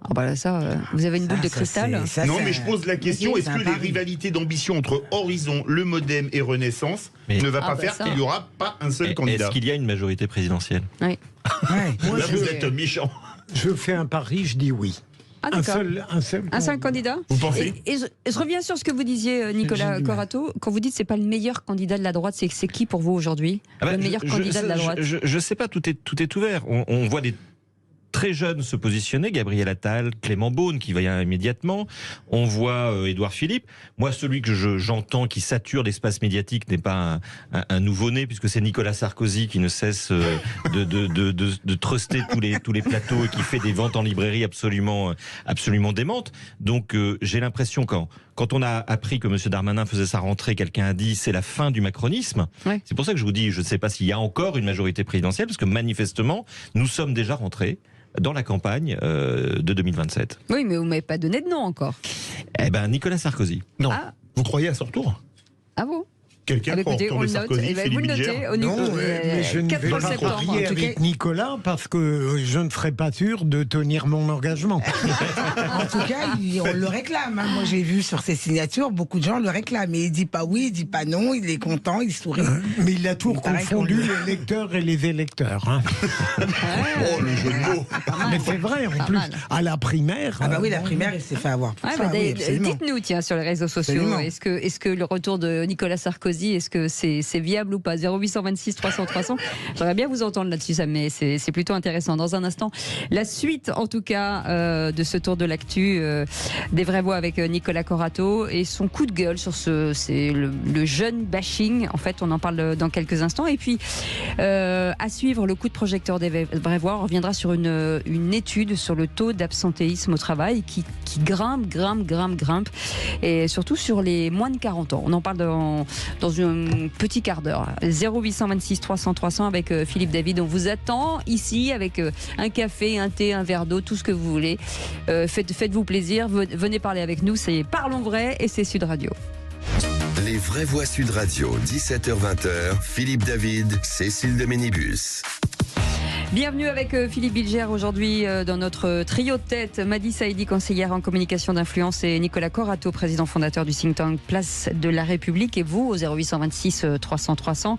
Ah bah là, ça, vous avez une boule de cristal. Non, mais je pose la question, est-ce que les rivalités d'ambition entre Horizon, le Modem et Renaissance ne va pas faire qu'il n'y aura pas un seul candidat ? Est-ce qu'il y a une majorité présidentielle ? Oui. Là, vous êtes méchant. Je fais un pari, je dis oui. Ah, un seul candidat. Vous pensez ? Et je reviens sur ce que vous disiez, Nicolas Corato. Quand vous dites que c'est pas le meilleur candidat de la droite, c'est qui pour vous aujourd'hui le meilleur candidat de la droite ? Je sais pas, tout est ouvert. On voit des très jeunes se positionner, Gabriel Attal, Clément Beaune qui va y aller immédiatement, on voit Édouard Philippe. Moi, celui que j'entends qui sature l'espace médiatique n'est pas un nouveau-né, puisque c'est Nicolas Sarkozy qui ne cesse de truster tous les plateaux et qui fait des ventes en librairie absolument démentes. Donc j'ai l'impression quand on a appris que M. Darmanin faisait sa rentrée, quelqu'un a dit c'est la fin du macronisme. Ouais. C'est pour ça que je vous dis, je ne sais pas s'il y a encore une majorité présidentielle, parce que manifestement, nous sommes déjà rentrés dans la campagne de 2027. Oui, mais vous ne m'avez pas donné de nom encore. Eh bien, Nicolas Sarkozy. Non. Vous croyez à son retour? Ah bon? Quelqu'un pour retourner Sarkozy, vous le notez, non, mais je ne vais pas parier avec Nicolas parce que je ne serais pas sûr de tenir mon engagement. En tout cas, on le réclame. Hein. Moi, j'ai vu sur ses signatures, beaucoup de gens le réclament. Et il dit pas oui, il dit pas non, il est content, il sourit. Mais il a toujours confondu les lecteurs et les électeurs. Hein. Oh, le jeu de mots. Mais c'est vrai, en plus, à la primaire... Ah bah oui, la primaire, il s'est fait avoir. Dites-nous, tiens, sur les réseaux sociaux, est-ce que le retour de Nicolas Sarkozy, est-ce que c'est viable ou pas? 0826 300 300. J'aimerais bien vous entendre là-dessus, ça, mais c'est plutôt intéressant. Dans un instant, la suite, en tout cas, de ce tour de l'actu des vraies voix avec Nicolas Corato et son coup de gueule sur c'est le jeune bashing. En fait, on en parle dans quelques instants. Et puis, à suivre, le coup de projecteur des vraies voix. On reviendra sur une étude sur le taux d'absentéisme au travail qui grimpe. Et surtout sur les moins de 40 ans. On en parle dans un petit quart d'heure. 0826 300 300 avec Philippe David. On vous attend ici avec un café, un thé, un verre d'eau, tout ce que vous voulez. Faites-vous plaisir. Venez parler avec nous. C'est Parlons Vrai et c'est Sud Radio. Les vraies voix Sud Radio, 17h-20h. Philippe David, Cécile de Ménibus. Bienvenue avec Philippe Bilger aujourd'hui dans notre trio de tête. Madi Saïdi, conseillère en communication d'influence, et Nicolas Corato, président fondateur du think tank Place de la République. Et vous, au 0826 300 300.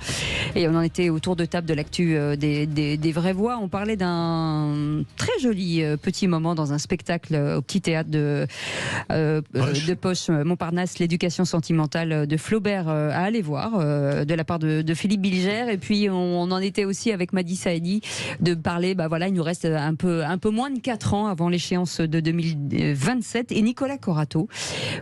Et on en était autour de table de l'actu des vraies voix. On parlait d'un très joli petit moment dans un spectacle au petit théâtre de Poche Montparnasse, l'éducation sentimentale de Flaubert à aller voir de la part de Philippe Bilger. Et puis on en était aussi avec Madi Saïdi de parler, il nous reste un peu moins de 4 ans avant l'échéance de 2027. Et Nicolas Corato,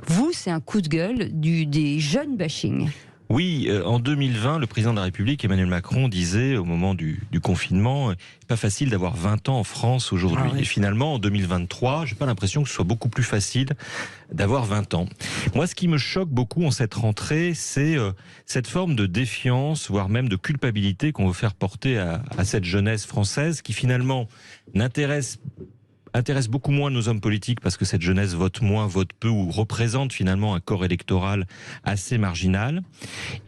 vous, c'est un coup de gueule des jeunes bashing. Oui, en 2020, le président de la République, Emmanuel Macron, disait au moment du confinement, c'est pas facile d'avoir 20 ans en France aujourd'hui. Et finalement, en 2023, j'ai pas l'impression que ce soit beaucoup plus facile d'avoir 20 ans. Moi, ce qui me choque beaucoup en cette rentrée, c'est cette forme de défiance, voire même de culpabilité qu'on veut faire porter à cette jeunesse française qui finalement intéresse beaucoup moins nos hommes politiques parce que cette jeunesse vote moins, vote peu ou représente finalement un corps électoral assez marginal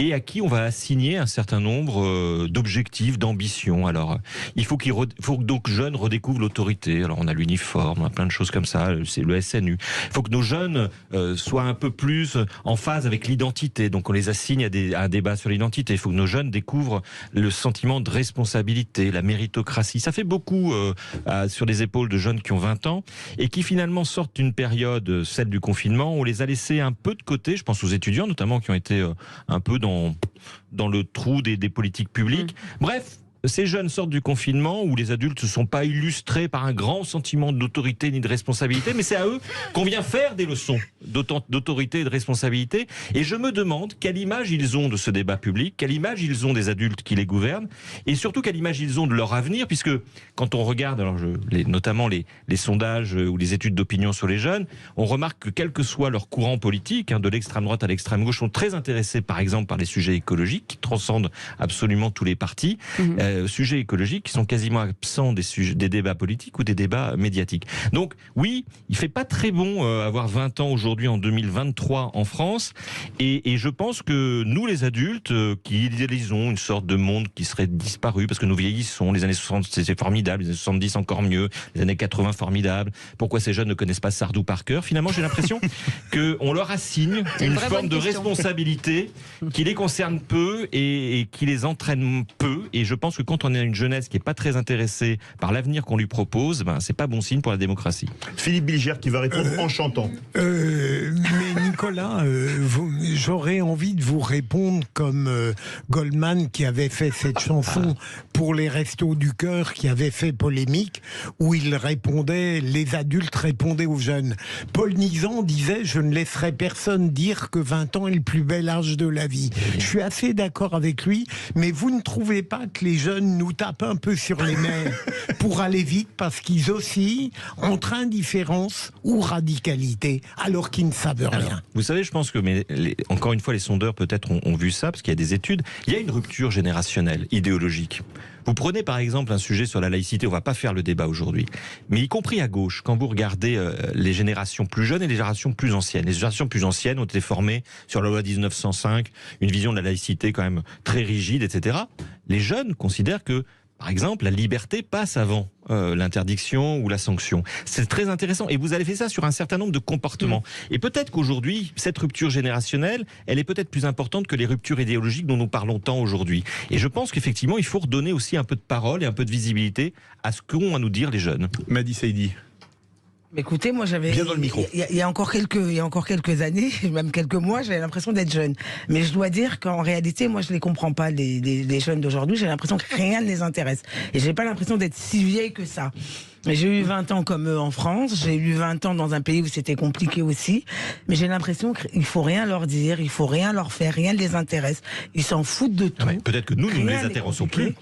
et à qui on va assigner un certain nombre d'objectifs, d'ambitions. Alors, il faut que nos jeunes redécouvrent l'autorité. Alors, on a l'uniforme, on a plein de choses comme ça, c'est le SNU. Il faut que nos jeunes soient un peu plus en phase avec l'identité. Donc, on les assigne à un débat sur l'identité. Il faut que nos jeunes découvrent le sentiment de responsabilité, la méritocratie. Ça fait beaucoup sur les épaules de jeunes qui ont 20 ans et qui finalement sortent d'une période, celle du confinement, on les a laissés un peu de côté, je pense aux étudiants notamment qui ont été un peu dans le trou des politiques publiques. Bref, ces jeunes sortent du confinement où les adultes ne sont pas illustrés par un grand sentiment d'autorité ni de responsabilité, mais c'est à eux qu'on vient faire des leçons d'autorité et de responsabilité. Et je me demande quelle image ils ont de ce débat public, quelle image ils ont des adultes qui les gouvernent, et surtout quelle image ils ont de leur avenir, puisque quand on regarde notamment les sondages ou les études d'opinion sur les jeunes, on remarque que quel que soit leur courant politique, de l'extrême droite à l'extrême gauche, sont très intéressés par exemple par les sujets écologiques qui transcendent absolument tous les partis. Sujets écologiques qui sont quasiment absents des débats politiques ou des débats médiatiques. Donc oui, il fait pas très bon avoir 20 ans aujourd'hui en 2023 en France et je pense que nous les adultes qui idéalisons une sorte de monde qui serait disparu parce que nous vieillissons, les années 60 c'est formidable, les années 70 encore mieux, les années 80 formidable, pourquoi ces jeunes ne connaissent pas Sardou par cœur? Finalement j'ai l'impression qu'on leur assigne une forme de responsabilité qui les concerne peu et qui les entraîne peu, et je pense que quand on a une jeunesse qui n'est pas très intéressée par l'avenir qu'on lui propose, c'est pas bon signe pour la démocratie. Philippe Bilger qui va répondre en chantant. Mais Nicolas, j'aurais envie de vous répondre comme Goldman qui avait fait cette chanson pour les Restos du Cœur, qui avait fait polémique, où les adultes répondaient aux jeunes. Paul Nizan disait « Je ne laisserai personne dire que 20 ans est le plus bel âge de la vie ». Je suis assez d'accord avec lui, mais vous ne trouvez pas que les jeunes nous tapent un peu sur les nerfs pour aller vite, parce qu'ils oscillent entre indifférence ou radicalité, alors qu'ils ne savent rien. Alors, vous savez, je pense que, encore une fois, les sondeurs peut-être ont vu ça, parce qu'il y a des études. Il y a une rupture générationnelle, idéologique. Vous prenez par exemple un sujet sur la laïcité, on va pas faire le débat aujourd'hui, mais y compris à gauche, quand vous regardez les générations plus jeunes et les générations plus anciennes. Les générations plus anciennes ont été formées sur la loi 1905, une vision de la laïcité quand même très rigide, etc. Les jeunes considèrent que, par exemple, la liberté passe avant l'interdiction ou la sanction. C'est très intéressant. Et vous avez fait ça sur un certain nombre de comportements. Et peut-être qu'aujourd'hui, cette rupture générationnelle, elle est peut-être plus importante que les ruptures idéologiques dont nous parlons tant aujourd'hui. Et je pense qu'effectivement, il faut redonner aussi un peu de parole et un peu de visibilité à ce qu'ont à nous dire les jeunes. Madi Saïdi. Écoutez, moi j'avais. Bien dans le micro. Il y a encore quelques années, même quelques mois, j'avais l'impression d'être jeune. Mais je dois dire qu'en réalité, moi je les comprends pas, les jeunes d'aujourd'hui. J'ai l'impression que rien ne les intéresse. Et j'ai pas l'impression d'être si vieille que ça. J'ai eu 20 ans comme eux en France, j'ai eu 20 ans dans un pays où c'était compliqué aussi, mais j'ai l'impression qu'il faut rien leur dire, il faut rien leur faire, rien ne les intéresse. Ils s'en foutent de tout. Peut-être que nous ne les intéressons plus.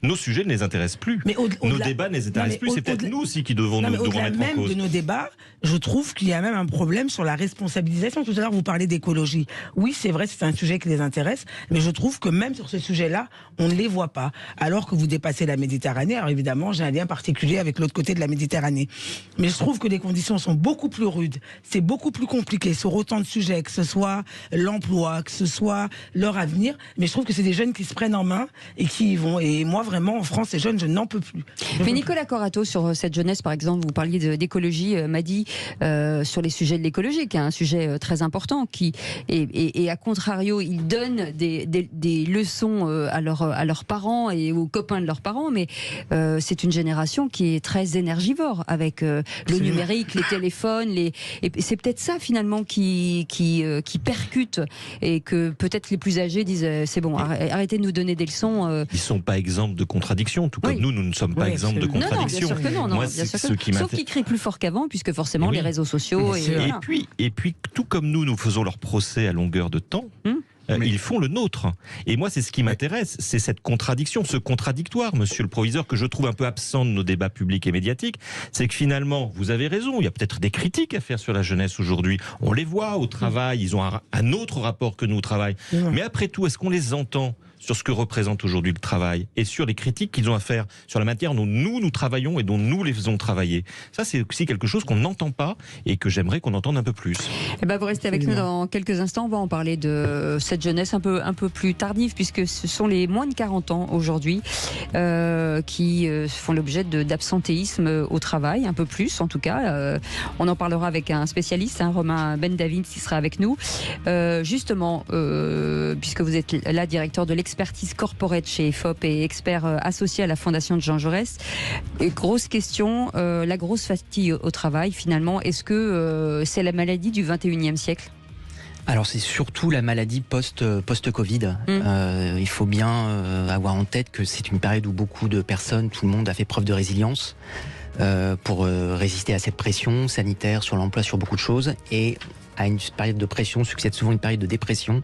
Nos sujets ne les intéressent plus. Nos débats ne les intéressent plus. C'est peut-être nous aussi qui devons nous remettre en cause. Même de nos débats, je trouve qu'il y a même un problème sur la responsabilisation. Tout à l'heure, vous parlez d'écologie. Oui, c'est vrai, c'est un sujet qui les intéresse, mais je trouve que même sur ce sujet-là, on ne les voit pas. Alors que vous dépassez la Méditerranée, alors évidemment, j'ai un lien particulier avec l'autre côté de la Méditerranée. Mais je trouve que les conditions sont beaucoup plus rudes. C'est beaucoup plus compliqué sur autant de sujets, que ce soit l'emploi, que ce soit leur avenir. Mais je trouve que c'est des jeunes qui se prennent en main et qui y vont. Et moi, vraiment, en France, ces jeunes, je n'en peux plus. Mais Nicolas Corato, sur cette jeunesse, par exemple, vous parliez d'écologie, m'a dit sur les sujets de l'écologie, qui est un sujet très important, et à contrario, ils donnent des leçons à leurs parents et aux copains de leurs parents, mais c'est une génération qui est très énergivore avec le numérique, les téléphones, et c'est peut-être ça finalement qui percute, et que peut-être les plus âgés disent c'est bon, arrêtez de nous donner des leçons. Ils sont pas exemples de contradictions, tout comme nous ne sommes pas exempts de contradictions. Non, bien sûr que non. Moi, c'est ce qui sauf qu'ils crient plus fort qu'avant, puisque forcément les réseaux sociaux. Et puis, tout comme nous faisons leur procès à longueur de temps. Ils font le nôtre. Et moi, c'est ce qui m'intéresse, c'est cette contradiction, ce contradictoire, monsieur le proviseur, que je trouve un peu absent de nos débats publics et médiatiques. C'est que finalement, vous avez raison, il y a peut-être des critiques à faire sur la jeunesse aujourd'hui. On les voit au travail, ils ont un autre rapport que nous au travail. Mais après tout, est-ce qu'on les entend sur ce que représente aujourd'hui le travail et sur les critiques qu'ils ont à faire sur la matière dont nous travaillons et dont nous les faisons travailler? Ça, c'est aussi quelque chose qu'on n'entend pas et que j'aimerais qu'on entende un peu plus. Eh ben, vous restez avec nous dans quelques instants. On va en parler de cette jeunesse un peu plus tardive, puisque ce sont les moins de 40 ans aujourd'hui qui font l'objet d'absentéisme au travail, un peu plus en tout cas. On en parlera avec un spécialiste, Romain Ben David, qui sera avec nous. Justement, puisque vous êtes là, directeur de l'expertise corporate chez EFOP et expert associé à la Fondation de Jean Jaurès. Et grosse question, la grosse fatigue au travail, finalement, est-ce que c'est la maladie du 21e siècle ? Alors c'est surtout la maladie post-Covid. Il faut bien avoir en tête que c'est une période où beaucoup de personnes, tout le monde a fait preuve de résilience pour résister à cette pression sanitaire sur l'emploi, sur beaucoup de choses. Et à une période de pression succède souvent une période de dépression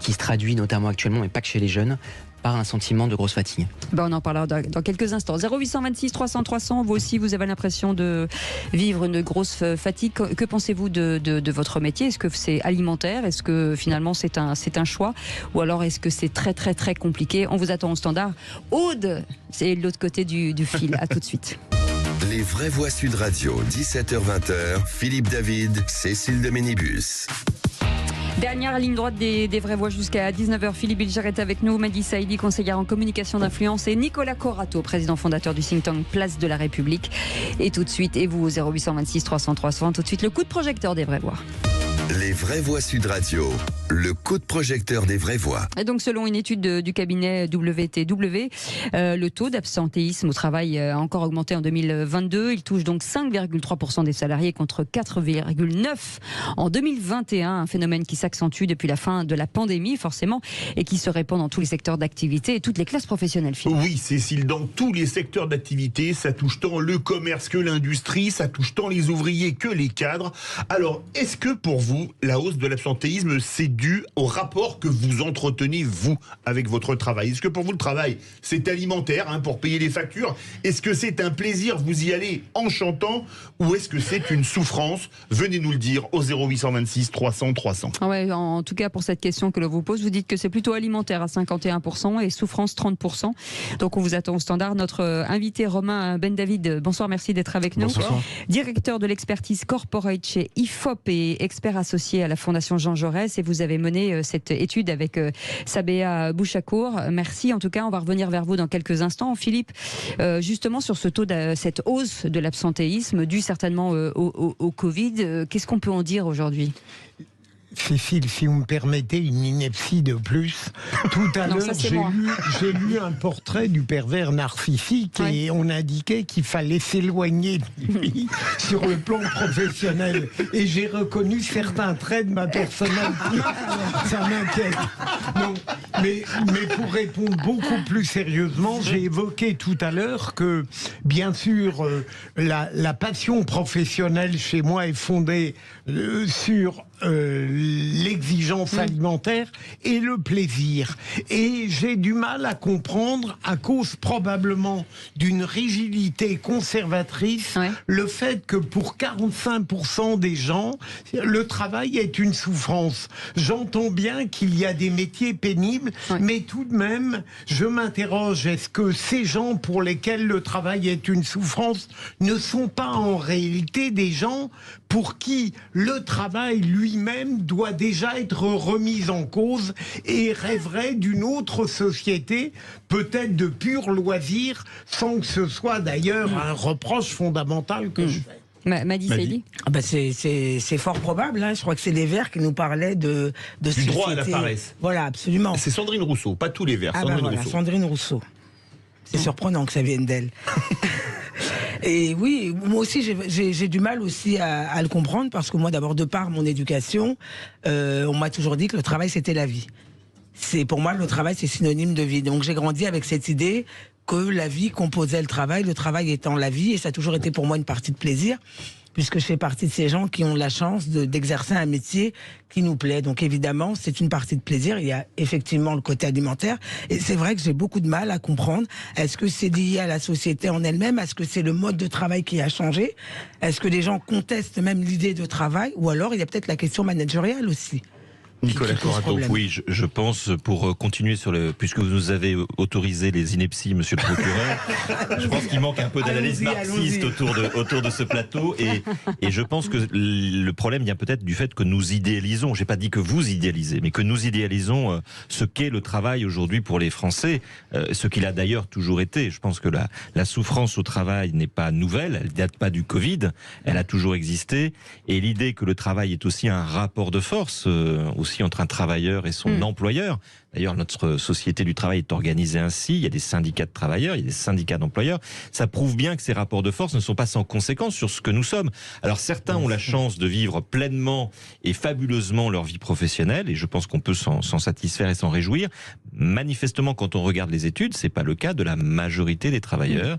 qui se traduit notamment actuellement, et pas que chez les jeunes, par un sentiment de grosse fatigue. On en parlera dans quelques instants. 0826 300 300, vous aussi, vous avez l'impression de vivre une grosse fatigue. Que pensez-vous de votre métier ? Est-ce que c'est alimentaire ? Est-ce que finalement c'est un choix ? Ou alors est-ce que c'est très très très compliqué ? On vous attend au standard. Aude, c'est de l'autre côté du fil. À tout de suite. Les vraies voix Sud Radio, 17h-20h, Philippe David, Cécile de Ménibus. Dernière ligne droite des vraies voix jusqu'à 19h. Philippe Bilger est avec nous, Madi Saïdi, conseillère en communication d'influence, et Nicolas Corato, président fondateur du think tank Place de la République. Et tout de suite, et vous, 0826 300 300, tout de suite le coup de projecteur des vraies voix. Les vraies voix Sud Radio, le coup de projecteur des vraies voix. Et donc, selon une étude du cabinet WTW, le taux d'absentéisme au travail a encore augmenté en 2022. Il touche donc 5,3% des salariés contre 4,9% en 2021. Un phénomène qui s'accentue depuis la fin de la pandémie, forcément, et qui se répand dans tous les secteurs d'activité et toutes les classes professionnelles. Oui, Cécile, dans tous les secteurs d'activité, ça touche tant le commerce que l'industrie, ça touche tant les ouvriers que les cadres. Alors, est-ce que pour vous, la hausse de l'absentéisme, c'est dû au rapport que vous entretenez, vous, avec votre travail? Est-ce que pour vous, le travail, c'est alimentaire, pour payer les factures? Est-ce que c'est un plaisir, vous y allez en chantant? Ou est-ce que c'est une souffrance? Venez nous le dire au 0826 300 300. Ouais, en tout cas, pour cette question que l'on vous pose, vous dites que c'est plutôt alimentaire à 51% et souffrance 30%. Donc, on vous attend au standard. Notre invité, Romain Ben David, bonsoir, merci d'être avec nous. Bonsoir. Directeur de l'expertise corporate chez IFOP et expert associé à la Fondation Jean Jaurès, et vous avez mené cette étude avec Sabéa Bouchakour. Merci. En tout cas, on va revenir vers vous dans quelques instants. Philippe, justement sur ce taux cette hausse de l'absentéisme due certainement au Covid, qu'est-ce qu'on peut en dire aujourd'hui? Cécile, si vous me permettez une ineptie de plus, tout à l'heure j'ai lu un portrait du pervers narcissique et on indiquait qu'il fallait s'éloigner de lui sur le plan professionnel. Et j'ai reconnu certains traits de ma personnalité. Ça m'inquiète. Non, mais pour répondre beaucoup plus sérieusement, j'ai évoqué tout à l'heure que, bien sûr, la passion professionnelle chez moi est fondée sur l'exigence alimentaire et le plaisir. Et j'ai du mal à comprendre, à cause probablement d'une rigidité conservatrice, le fait que pour 45% des gens, le travail est une souffrance. J'entends bien qu'il y a des métiers pénibles, mais tout de même, je m'interroge, est-ce que ces gens pour lesquels le travail est une souffrance ne sont pas en réalité des gens pour qui le travail lui-même doit déjà être remis en cause et rêverait d'une autre société, peut-être de pur loisir, sans que ce soit d'ailleurs un reproche fondamental que je fais. Madi Saïdi. C'est fort probable. Je crois que c'est les Verts qui nous parlaient de du société. Droit à la paresse. Voilà, absolument. C'est Sandrine Rousseau, pas tous les Verts. Sandrine Rousseau. C'est surprenant que ça vienne d'elle. Et oui, moi aussi j'ai du mal aussi à le comprendre, parce que moi d'abord, de par mon éducation, on m'a toujours dit que le travail c'était la vie. Pour moi, le travail c'est synonyme de vie. Donc j'ai grandi avec cette idée que la vie composait le travail étant la vie, et ça a toujours été pour moi une partie de plaisir, puisque je fais partie de ces gens qui ont la chance d'exercer un métier qui nous plaît. Donc évidemment, c'est une partie de plaisir. Il y a effectivement le côté alimentaire. Et c'est vrai que j'ai beaucoup de mal à comprendre. Est-ce que c'est lié à la société en elle-même? Est-ce que c'est le mode de travail qui a changé? Est-ce que les gens contestent même l'idée de travail? Ou alors il y a peut-être la question managériale aussi. Nicolas Corato, oui, je pense, pour continuer puisque vous nous avez autorisé les inepties, monsieur le procureur, je pense qu'il manque un peu d'analyse marxiste autour de ce plateau, et je pense que le problème vient peut-être du fait que nous idéalisons, j'ai pas dit que vous idéalisez, mais que nous idéalisons ce qu'est le travail aujourd'hui pour les Français, ce qu'il a d'ailleurs toujours été. Je pense que la souffrance au travail n'est pas nouvelle, elle date pas du Covid, elle a toujours existé, et l'idée que le travail est aussi un rapport de force, aussi entre un travailleur et son employeur. D'ailleurs, notre société du travail est organisée ainsi. Il y a des syndicats de travailleurs, il y a des syndicats d'employeurs. Ça prouve bien que ces rapports de force ne sont pas sans conséquence sur ce que nous sommes. Alors certains ont la chance de vivre pleinement et fabuleusement leur vie professionnelle, et je pense qu'on peut s'en satisfaire et s'en réjouir. Manifestement, quand on regarde les études, c'est pas le cas de la majorité des travailleurs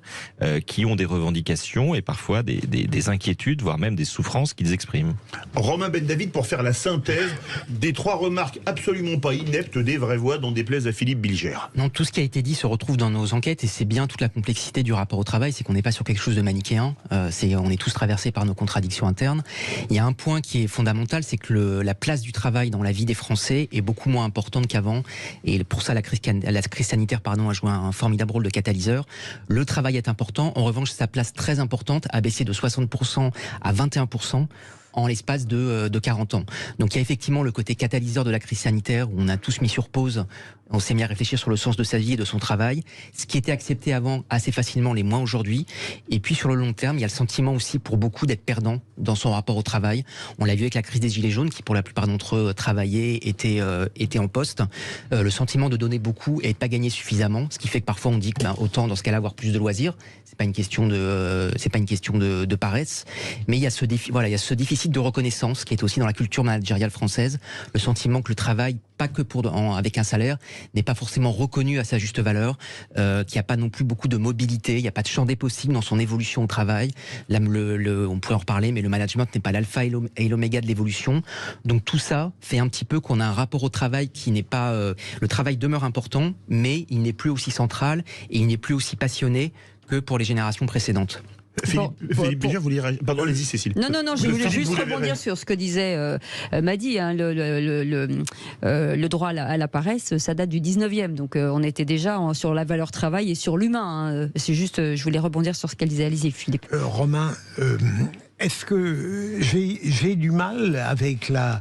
qui ont des revendications et parfois des inquiétudes, voire même des souffrances qu'ils expriment. Romain Ben David, pour faire la synthèse des trois remarques absolument pas ineptes des vraies voix dont déplaise à Philippe Bilger. Non, tout ce qui a été dit se retrouve dans nos enquêtes, et c'est bien toute la complexité du rapport au travail, c'est qu'on n'est pas sur quelque chose de manichéen, on est tous traversés par nos contradictions internes. Il y a un point qui est fondamental, c'est que la place du travail dans la vie des Français est beaucoup moins importante qu'avant, et pour ça la crise sanitaire a joué un formidable rôle de catalyseur. Le travail est important, en revanche sa place très importante a baissé de 60% à 21%. En l'espace de 40 ans. Donc il y a effectivement le côté catalyseur de la crise sanitaire où on a tous mis sur pause On s'est mis à réfléchir sur le sens de sa vie et de son travail. Ce qui était accepté avant assez facilement, les moins aujourd'hui. Et puis sur le long terme, il y a le sentiment aussi pour beaucoup d'être perdant dans son rapport au travail. On l'a vu avec la crise des Gilets jaunes, qui pour la plupart d'entre eux travaillaient, étaient en poste. Le sentiment de donner beaucoup et de pas gagner suffisamment, ce qui fait que parfois on dit que autant dans ce cas-là avoir plus de loisirs. C'est pas une question de paresse, mais il y a ce déficit de reconnaissance qui est aussi dans la culture managériale française. Le sentiment que le travail, pas que avec un salaire, n'est pas forcément reconnu à sa juste valeur, qu'il n'y a pas non plus beaucoup de mobilité, il n'y a pas de champ des possibles dans son évolution au travail. Là, on pourrait en reparler, mais le management n'est pas l'alpha et l'oméga de l'évolution. Donc tout ça fait un petit peu qu'on a un rapport au travail qui n'est pas... le travail demeure important, mais il n'est plus aussi central et il n'est plus aussi passionné que pour les générations précédentes. Philippe Béja, vous voulez réagir ? Pardon, allez-y, Cécile. Non, je voulais juste rebondir sur ce que disait Madi. Le droit à la paresse, ça date du 19e. Donc, on était déjà sur la valeur travail et sur l'humain. C'est juste, je voulais rebondir sur ce qu'elle disait. Allez-y, Philippe. Romain, est-ce que j'ai du mal avec la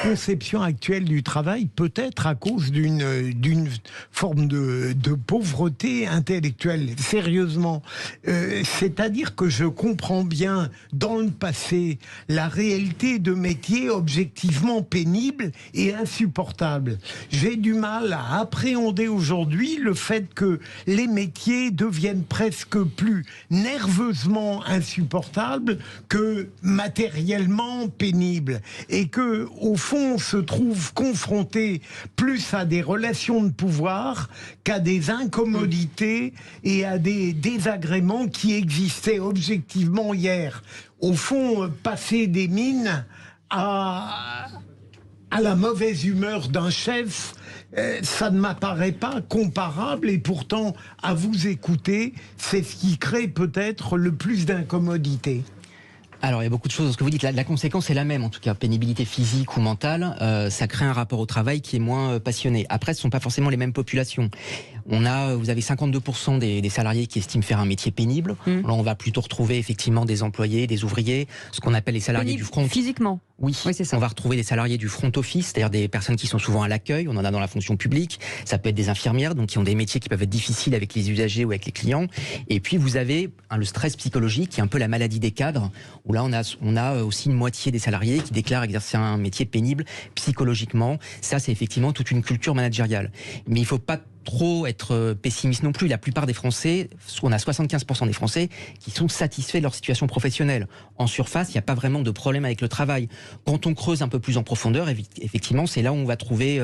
conception actuelle du travail, peut-être à cause d'une forme de pauvreté intellectuelle, sérieusement. C'est-à-dire que je comprends bien dans le passé la réalité de métiers objectivement pénibles et insupportables. J'ai du mal à appréhender aujourd'hui le fait que les métiers deviennent presque plus nerveusement insupportables que matériellement pénible, et que au fond on se trouve confronté plus à des relations de pouvoir qu'à des incommodités et à des désagréments qui existaient objectivement hier. Au fond, passer des mines à la mauvaise humeur d'un chef, ça ne m'apparaît pas comparable, et pourtant à vous écouter, c'est ce qui crée peut-être le plus d'incommodité. Alors, il y a beaucoup de choses dans ce que vous dites. La conséquence est la même, en tout cas, pénibilité physique ou mentale. Ça crée un rapport au travail qui est moins passionné. Après, ce ne sont pas forcément les mêmes populations. Vous avez 52% des salariés qui estiment faire un métier pénible. Là, on va plutôt retrouver effectivement des employés, des ouvriers, ce qu'on appelle les salariés du front. Physiquement. Oui, c'est ça. On va retrouver des salariés du front office, c'est-à-dire des personnes qui sont souvent à l'accueil. On en a dans la fonction publique. Ça peut être des infirmières, donc qui ont des métiers qui peuvent être difficiles avec les usagers ou avec les clients. Et puis vous avez le stress psychologique, qui est un peu la maladie des cadres, où là on a aussi une moitié des salariés qui déclarent exercer un métier pénible psychologiquement. Ça, c'est effectivement toute une culture managériale. Mais il ne faut pas trop être pessimiste non plus. La plupart des Français, on a 75% des Français qui sont satisfaits de leur situation professionnelle. En surface, il n'y a pas vraiment de problème avec le travail. Quand on creuse un peu plus en profondeur, effectivement, c'est là où on va trouver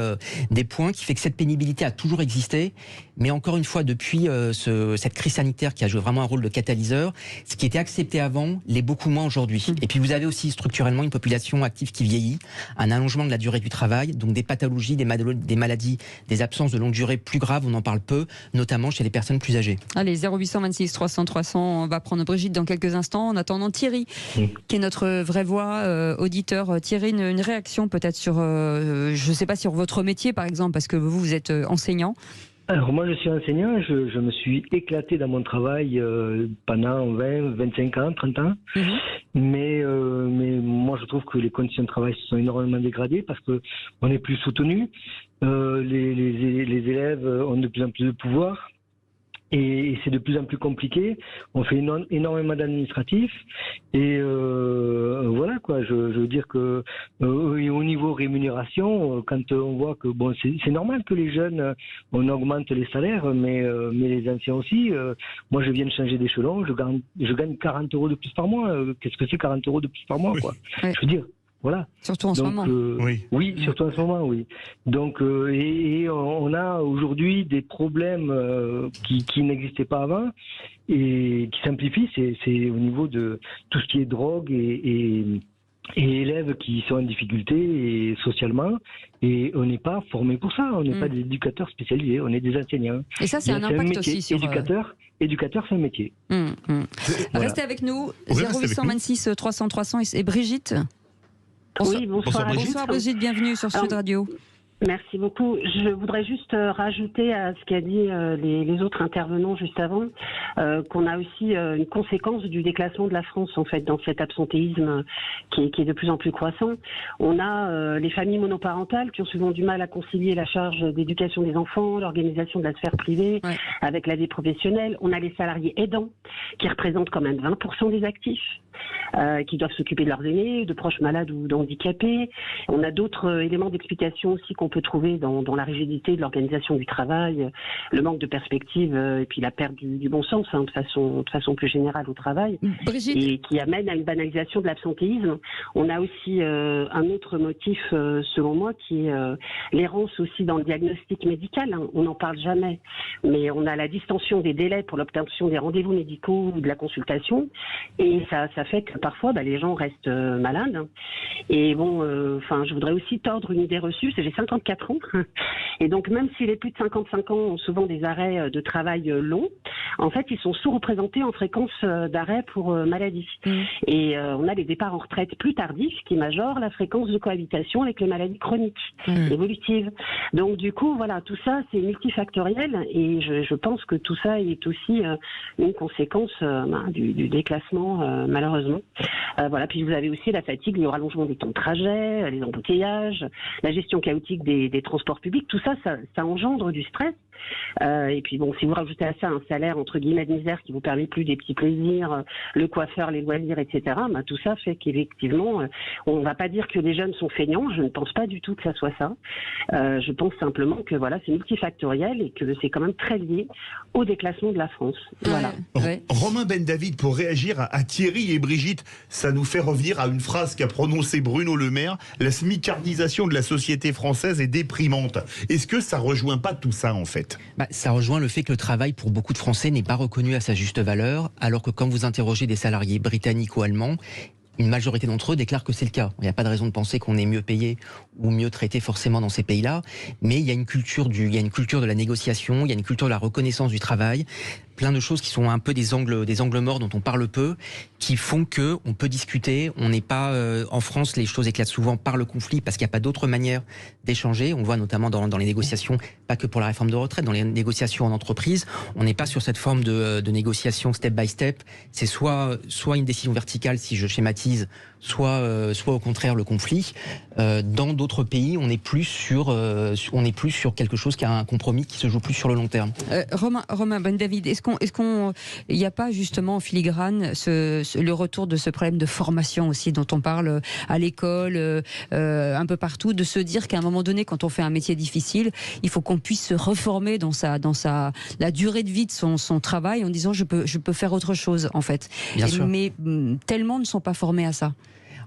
des points qui fait que cette pénibilité a toujours existé. Mais encore une fois, depuis cette crise sanitaire qui a joué vraiment un rôle de catalyseur, ce qui était accepté avant l'est beaucoup moins aujourd'hui. Et puis vous avez aussi structurellement une population active qui vieillit, un allongement de la durée du travail, donc des pathologies, des maladies, des absences de longue durée plus graves. On en parle peu, notamment chez les personnes plus âgées. Allez, 0826 300 300, on va prendre Brigitte dans quelques instants. En attendant, Thierry, qui est notre vraie voix, auditeur. Thierry, une réaction peut-être sur, je ne sais pas, sur votre métier par exemple, parce que vous êtes enseignant. Alors moi je suis enseignant, je me suis éclaté dans mon travail pendant 20, 25 ans, 30 ans. Mais moi je trouve que les conditions de travail se sont énormément dégradées parce qu'on n'est plus soutenu. Les élèves ont de plus en plus de pouvoir. Et c'est de plus en plus compliqué. On fait énormément d'administratifs. Et voilà quoi. Je veux dire que au niveau rémunération, quand on voit que bon, c'est normal que les jeunes on augmente les salaires, mais les anciens aussi. Moi, je viens de changer d'échelon. Je gagne 40 € de plus par mois. Qu'est-ce que c'est 40 € de plus par mois, quoi ? Je veux dire. Voilà. Surtout en ce moment. Oui, surtout en ce moment, oui. Donc, et on a aujourd'hui des problèmes qui n'existaient pas avant et qui s'amplifient. C'est au niveau de tout ce qui est drogue et élèves qui sont en difficulté et socialement. Et on n'est pas formé pour ça. On n'est pas des éducateurs spécialisés. On est des enseignants. Et ça, c'est un impact aussi sur... Éducateur, c'est un métier. Voilà. Restez avec nous. 0826 300 300 et Brigitte. Oui, bonsoir. Bonsoir Brigitte, bienvenue sur Sud Radio. Merci beaucoup. Je voudrais juste rajouter à ce qu'a dit les autres intervenants juste avant, qu'on a aussi une conséquence du déclassement de la France, en fait, dans cet absentéisme qui est de plus en plus croissant. On a les familles monoparentales qui ont souvent du mal à concilier la charge d'éducation des enfants, l'organisation de la sphère privée avec la vie professionnelle. On a les salariés aidants qui représentent quand même 20% des actifs. Qui doivent s'occuper de leurs aînés, de proches malades ou d'handicapés. On a d'autres éléments d'explication aussi qu'on peut trouver dans la rigidité de l'organisation du travail, le manque de perspective et puis la perte du bon sens de façon plus générale au travail, Brigitte. et qui amène à une banalisation de l'absentéisme. On a aussi un autre motif, selon moi, qui est l'errance aussi dans le diagnostic médical. On n'en parle jamais, mais on a la distension des délais pour l'obtention des rendez-vous médicaux ou de la consultation, et ça fait que parfois les gens restent malades. Et bon, je voudrais aussi tordre une idée reçue, j'ai 54 ans, et donc même si les plus de 55 ans ont souvent des arrêts de travail longs, en fait ils sont sous-représentés en fréquence d'arrêt pour maladie. Et on a les départs en retraite plus tardifs qui majorent la fréquence de cohabitation avec les maladies chroniques, évolutives. Donc du coup, voilà, tout ça c'est multifactoriel, et je pense que tout ça est aussi une conséquence du déclassement, malheureusement. Voilà. Puis vous avez aussi la fatigue, le rallongement des temps de trajet, les embouteillages, la gestion chaotique des transports publics. Tout ça, ça engendre du stress. Et puis bon, si vous rajoutez à ça un salaire entre guillemets de misère qui vous permet plus des petits plaisirs, le coiffeur, les loisirs, etc. Tout ça fait qu'effectivement, on ne va pas dire que les jeunes sont feignants. Je ne pense pas du tout que ça soit ça. Je pense simplement que voilà, c'est multifactoriel et que c'est quand même très lié au déclassement de la France. Voilà. Romain Ben David, pour réagir à Thierry et Brigitte, ça nous fait revenir à une phrase qu'a prononcée Bruno Le Maire: la smicardisation de la société française est déprimante. Est-ce que ça rejoint pas tout ça en fait? Ça rejoint le fait que le travail pour beaucoup de Français n'est pas reconnu à sa juste valeur, alors que quand vous interrogez des salariés britanniques ou allemands, une majorité d'entre eux déclarent que c'est le cas. Il n'y a pas de raison de penser qu'on est mieux payé ou mieux traité forcément dans ces pays-là, mais il y a une culture de la négociation, il y a une culture de la reconnaissance du travail, plein de choses qui sont un peu des angles morts dont on parle peu, qui font que on peut discuter. On n'est pas en France, les choses éclatent souvent par le conflit parce qu'il n'y a pas d'autre manière d'échanger. On le voit notamment dans les négociations, pas que pour la réforme de retraite, dans les négociations en entreprise, on n'est pas sur cette forme de négociation step by step. C'est soit une décision verticale, si je schématise, soit au contraire le conflit. Dans d'autres pays, on est plus sur quelque chose qui a un compromis qui se joue plus sur le long terme. Romain Ben David, est-ce qu'on il n'y a pas justement en filigrane le retour de ce problème de formation aussi dont on parle à l'école, un peu partout, de se dire qu'à un moment donné, quand on fait un métier difficile, il faut qu'on puisse se reformer dans la durée de vie de son travail en disant je peux faire autre chose en fait. Bien sûr. Mais tellement ne sont pas formés à ça.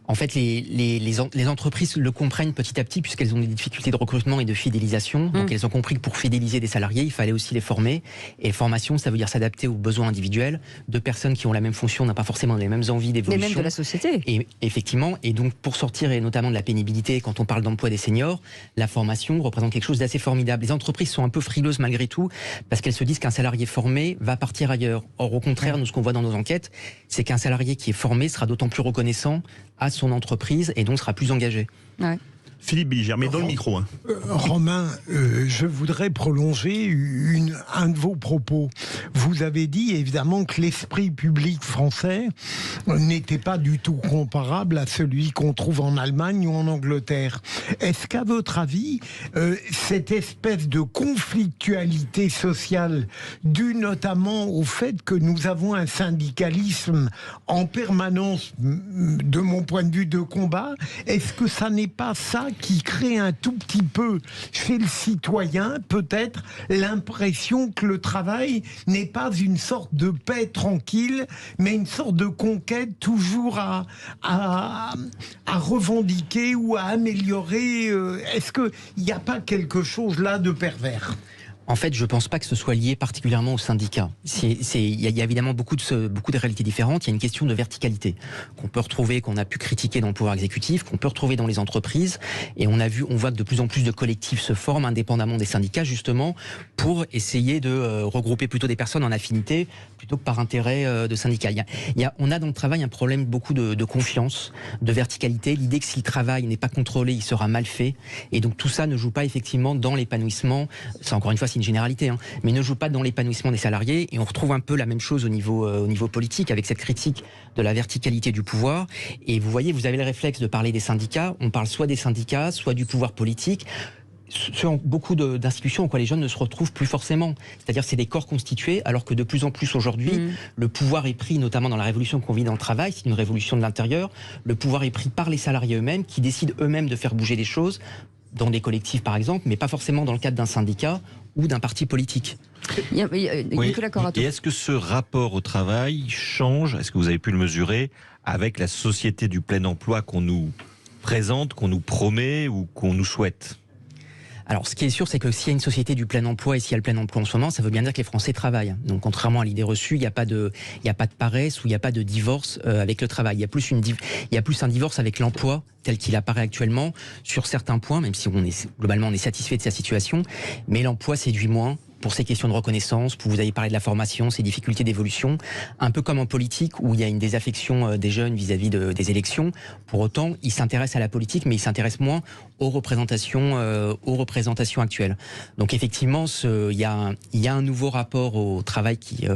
En fait, les entreprises le comprennent petit à petit puisqu'elles ont des difficultés de recrutement et de fidélisation. Donc, elles ont compris que pour fidéliser des salariés, il fallait aussi les former. Et formation, ça veut dire s'adapter aux besoins individuels. Deux personnes qui ont la même fonction n'ont pas forcément les mêmes envies d'évolution. Mais même de la société. Et effectivement, et donc pour sortir et notamment de la pénibilité, quand on parle d'emploi des seniors, la formation représente quelque chose d'assez formidable. Les entreprises sont un peu frileuses malgré tout parce qu'elles se disent qu'un salarié formé va partir ailleurs. Or, au contraire, nous, ce qu'on voit dans nos enquêtes, c'est qu'un salarié qui est formé sera d'autant plus reconnaissant à son entreprise et donc sera plus engagé. Ouais. Philippe Bilger, mais dans le micro. Romain, je voudrais prolonger un de vos propos. Vous avez dit évidemment que l'esprit public français n'était pas du tout comparable à celui qu'on trouve en Allemagne ou en Angleterre. Est-ce qu'à votre avis, cette espèce de conflictualité sociale due notamment au fait que nous avons un syndicalisme en permanence, de mon point de vue, de combat, est-ce que ça n'est pas ça qui crée un tout petit peu chez le citoyen peut-être l'impression que le travail n'est pas une sorte de paix tranquille, mais une sorte de conquête toujours à revendiquer ou à améliorer. Est-ce qu'il n'y a pas quelque chose là de pervers ? En fait, je ne pense pas que ce soit lié particulièrement aux syndicats. Il y a évidemment beaucoup de réalités différentes. Il y a une question de verticalité qu'on peut retrouver, qu'on a pu critiquer dans le pouvoir exécutif, qu'on peut retrouver dans les entreprises. Et on voit que de plus en plus de collectifs se forment indépendamment des syndicats, justement, pour essayer de regrouper plutôt des personnes en affinité plutôt que par intérêt de syndicat. On a dans le travail un problème beaucoup de confiance, de verticalité. L'idée que si le travail n'est pas contrôlé, il sera mal fait. Et donc tout ça ne joue pas effectivement dans l'épanouissement. C'est encore une fois, c'est une généralité, mais ne joue pas dans l'épanouissement des salariés. Et on retrouve un peu la même chose au niveau politique, avec cette critique de la verticalité du pouvoir. Et vous voyez, vous avez le réflexe de parler des syndicats. On parle soit des syndicats, soit du pouvoir politique. Sur beaucoup d'institutions en quoi les jeunes ne se retrouvent plus forcément. C'est-à-dire c'est des corps constitués, alors que de plus en plus aujourd'hui, le pouvoir est pris, notamment dans la révolution qu'on vit dans le travail, c'est une révolution de l'intérieur, le pouvoir est pris par les salariés eux-mêmes, qui décident eux-mêmes de faire bouger les choses, dans des collectifs par exemple, mais pas forcément dans le cadre d'un syndicat ou d'un parti politique. Nicolas Corato. Et est-ce que ce rapport au travail change, est-ce que vous avez pu le mesurer, avec la société du plein emploi qu'on nous présente, qu'on nous promet ou qu'on nous souhaite ? Alors, ce qui est sûr, c'est que s'il y a une société du plein emploi et s'il y a le plein emploi en ce moment, ça veut bien dire que les Français travaillent. Donc, contrairement à l'idée reçue, il n'y a pas de paresse ou il n'y a pas de divorce avec le travail. Il y a plus un divorce avec l'emploi tel qu'il apparaît actuellement sur certains points, même si globalement on est satisfait de sa situation, mais l'emploi séduit moins pour ces questions de reconnaissance, vous avez parlé de la formation, ces difficultés d'évolution, un peu comme en politique où il y a une désaffection des jeunes vis-à-vis des élections. Pour autant, ils s'intéressent à la politique, mais ils s'intéressent moins aux représentations actuelles. Donc effectivement, il y a un nouveau rapport au travail qui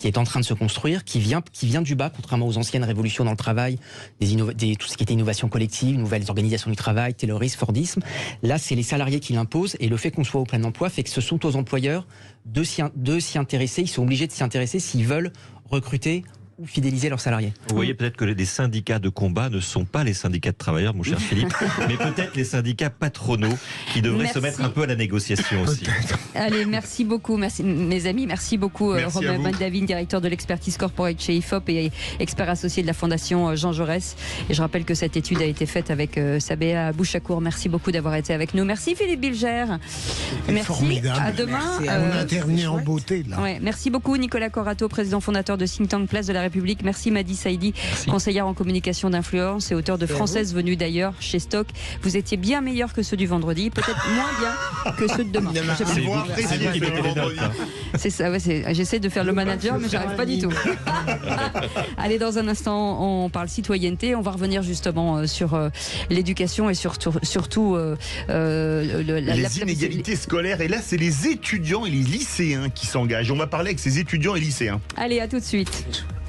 est en train de se construire, qui vient du bas, contrairement aux anciennes révolutions dans le travail, tout ce qui était innovation collective, nouvelles organisations du travail, Taylorisme, Fordisme. Là, c'est les salariés qui l'imposent, et le fait qu'on soit au plein emploi fait que ce sont aux employeurs de s'y intéresser. Ils sont obligés de s'y intéresser s'ils veulent recruter ou fidéliser leurs salariés. Vous voyez peut-être que les syndicats de combat ne sont pas les syndicats de travailleurs, mon cher Philippe, mais peut-être les syndicats patronaux qui devraient se mettre un peu à la négociation aussi. Allez, merci beaucoup, merci mes amis, merci beaucoup Romain Van Davin, directeur de l'expertise corporate chez IFOP et expert associé de la Fondation Jean Jaurès. Et je rappelle que cette étude a été faite avec Sabéa Bouchakour. Merci beaucoup d'avoir été avec nous. Merci Philippe Bilger. Merci. Formidable. À demain. On intervient en beauté là. Ouais, merci beaucoup Nicolas Corato, président fondateur de Think Tank Place de la République. Merci Madi Saïdi, conseillère en communication d'influence et auteur de Française venue d'ailleurs chez Stock. Vous étiez bien meilleur que ceux du vendredi, peut-être moins bien que ceux de demain. C'est ça, ouais, j'essaie de faire le manager, mais j'arrive pas du tout. Allez, dans un instant, on parle citoyenneté. On va revenir justement sur l'éducation et surtout les inégalités scolaires. Et là, c'est les étudiants et les lycéens qui s'engagent. On va parler avec ces étudiants et lycéens. Allez, à tout de suite.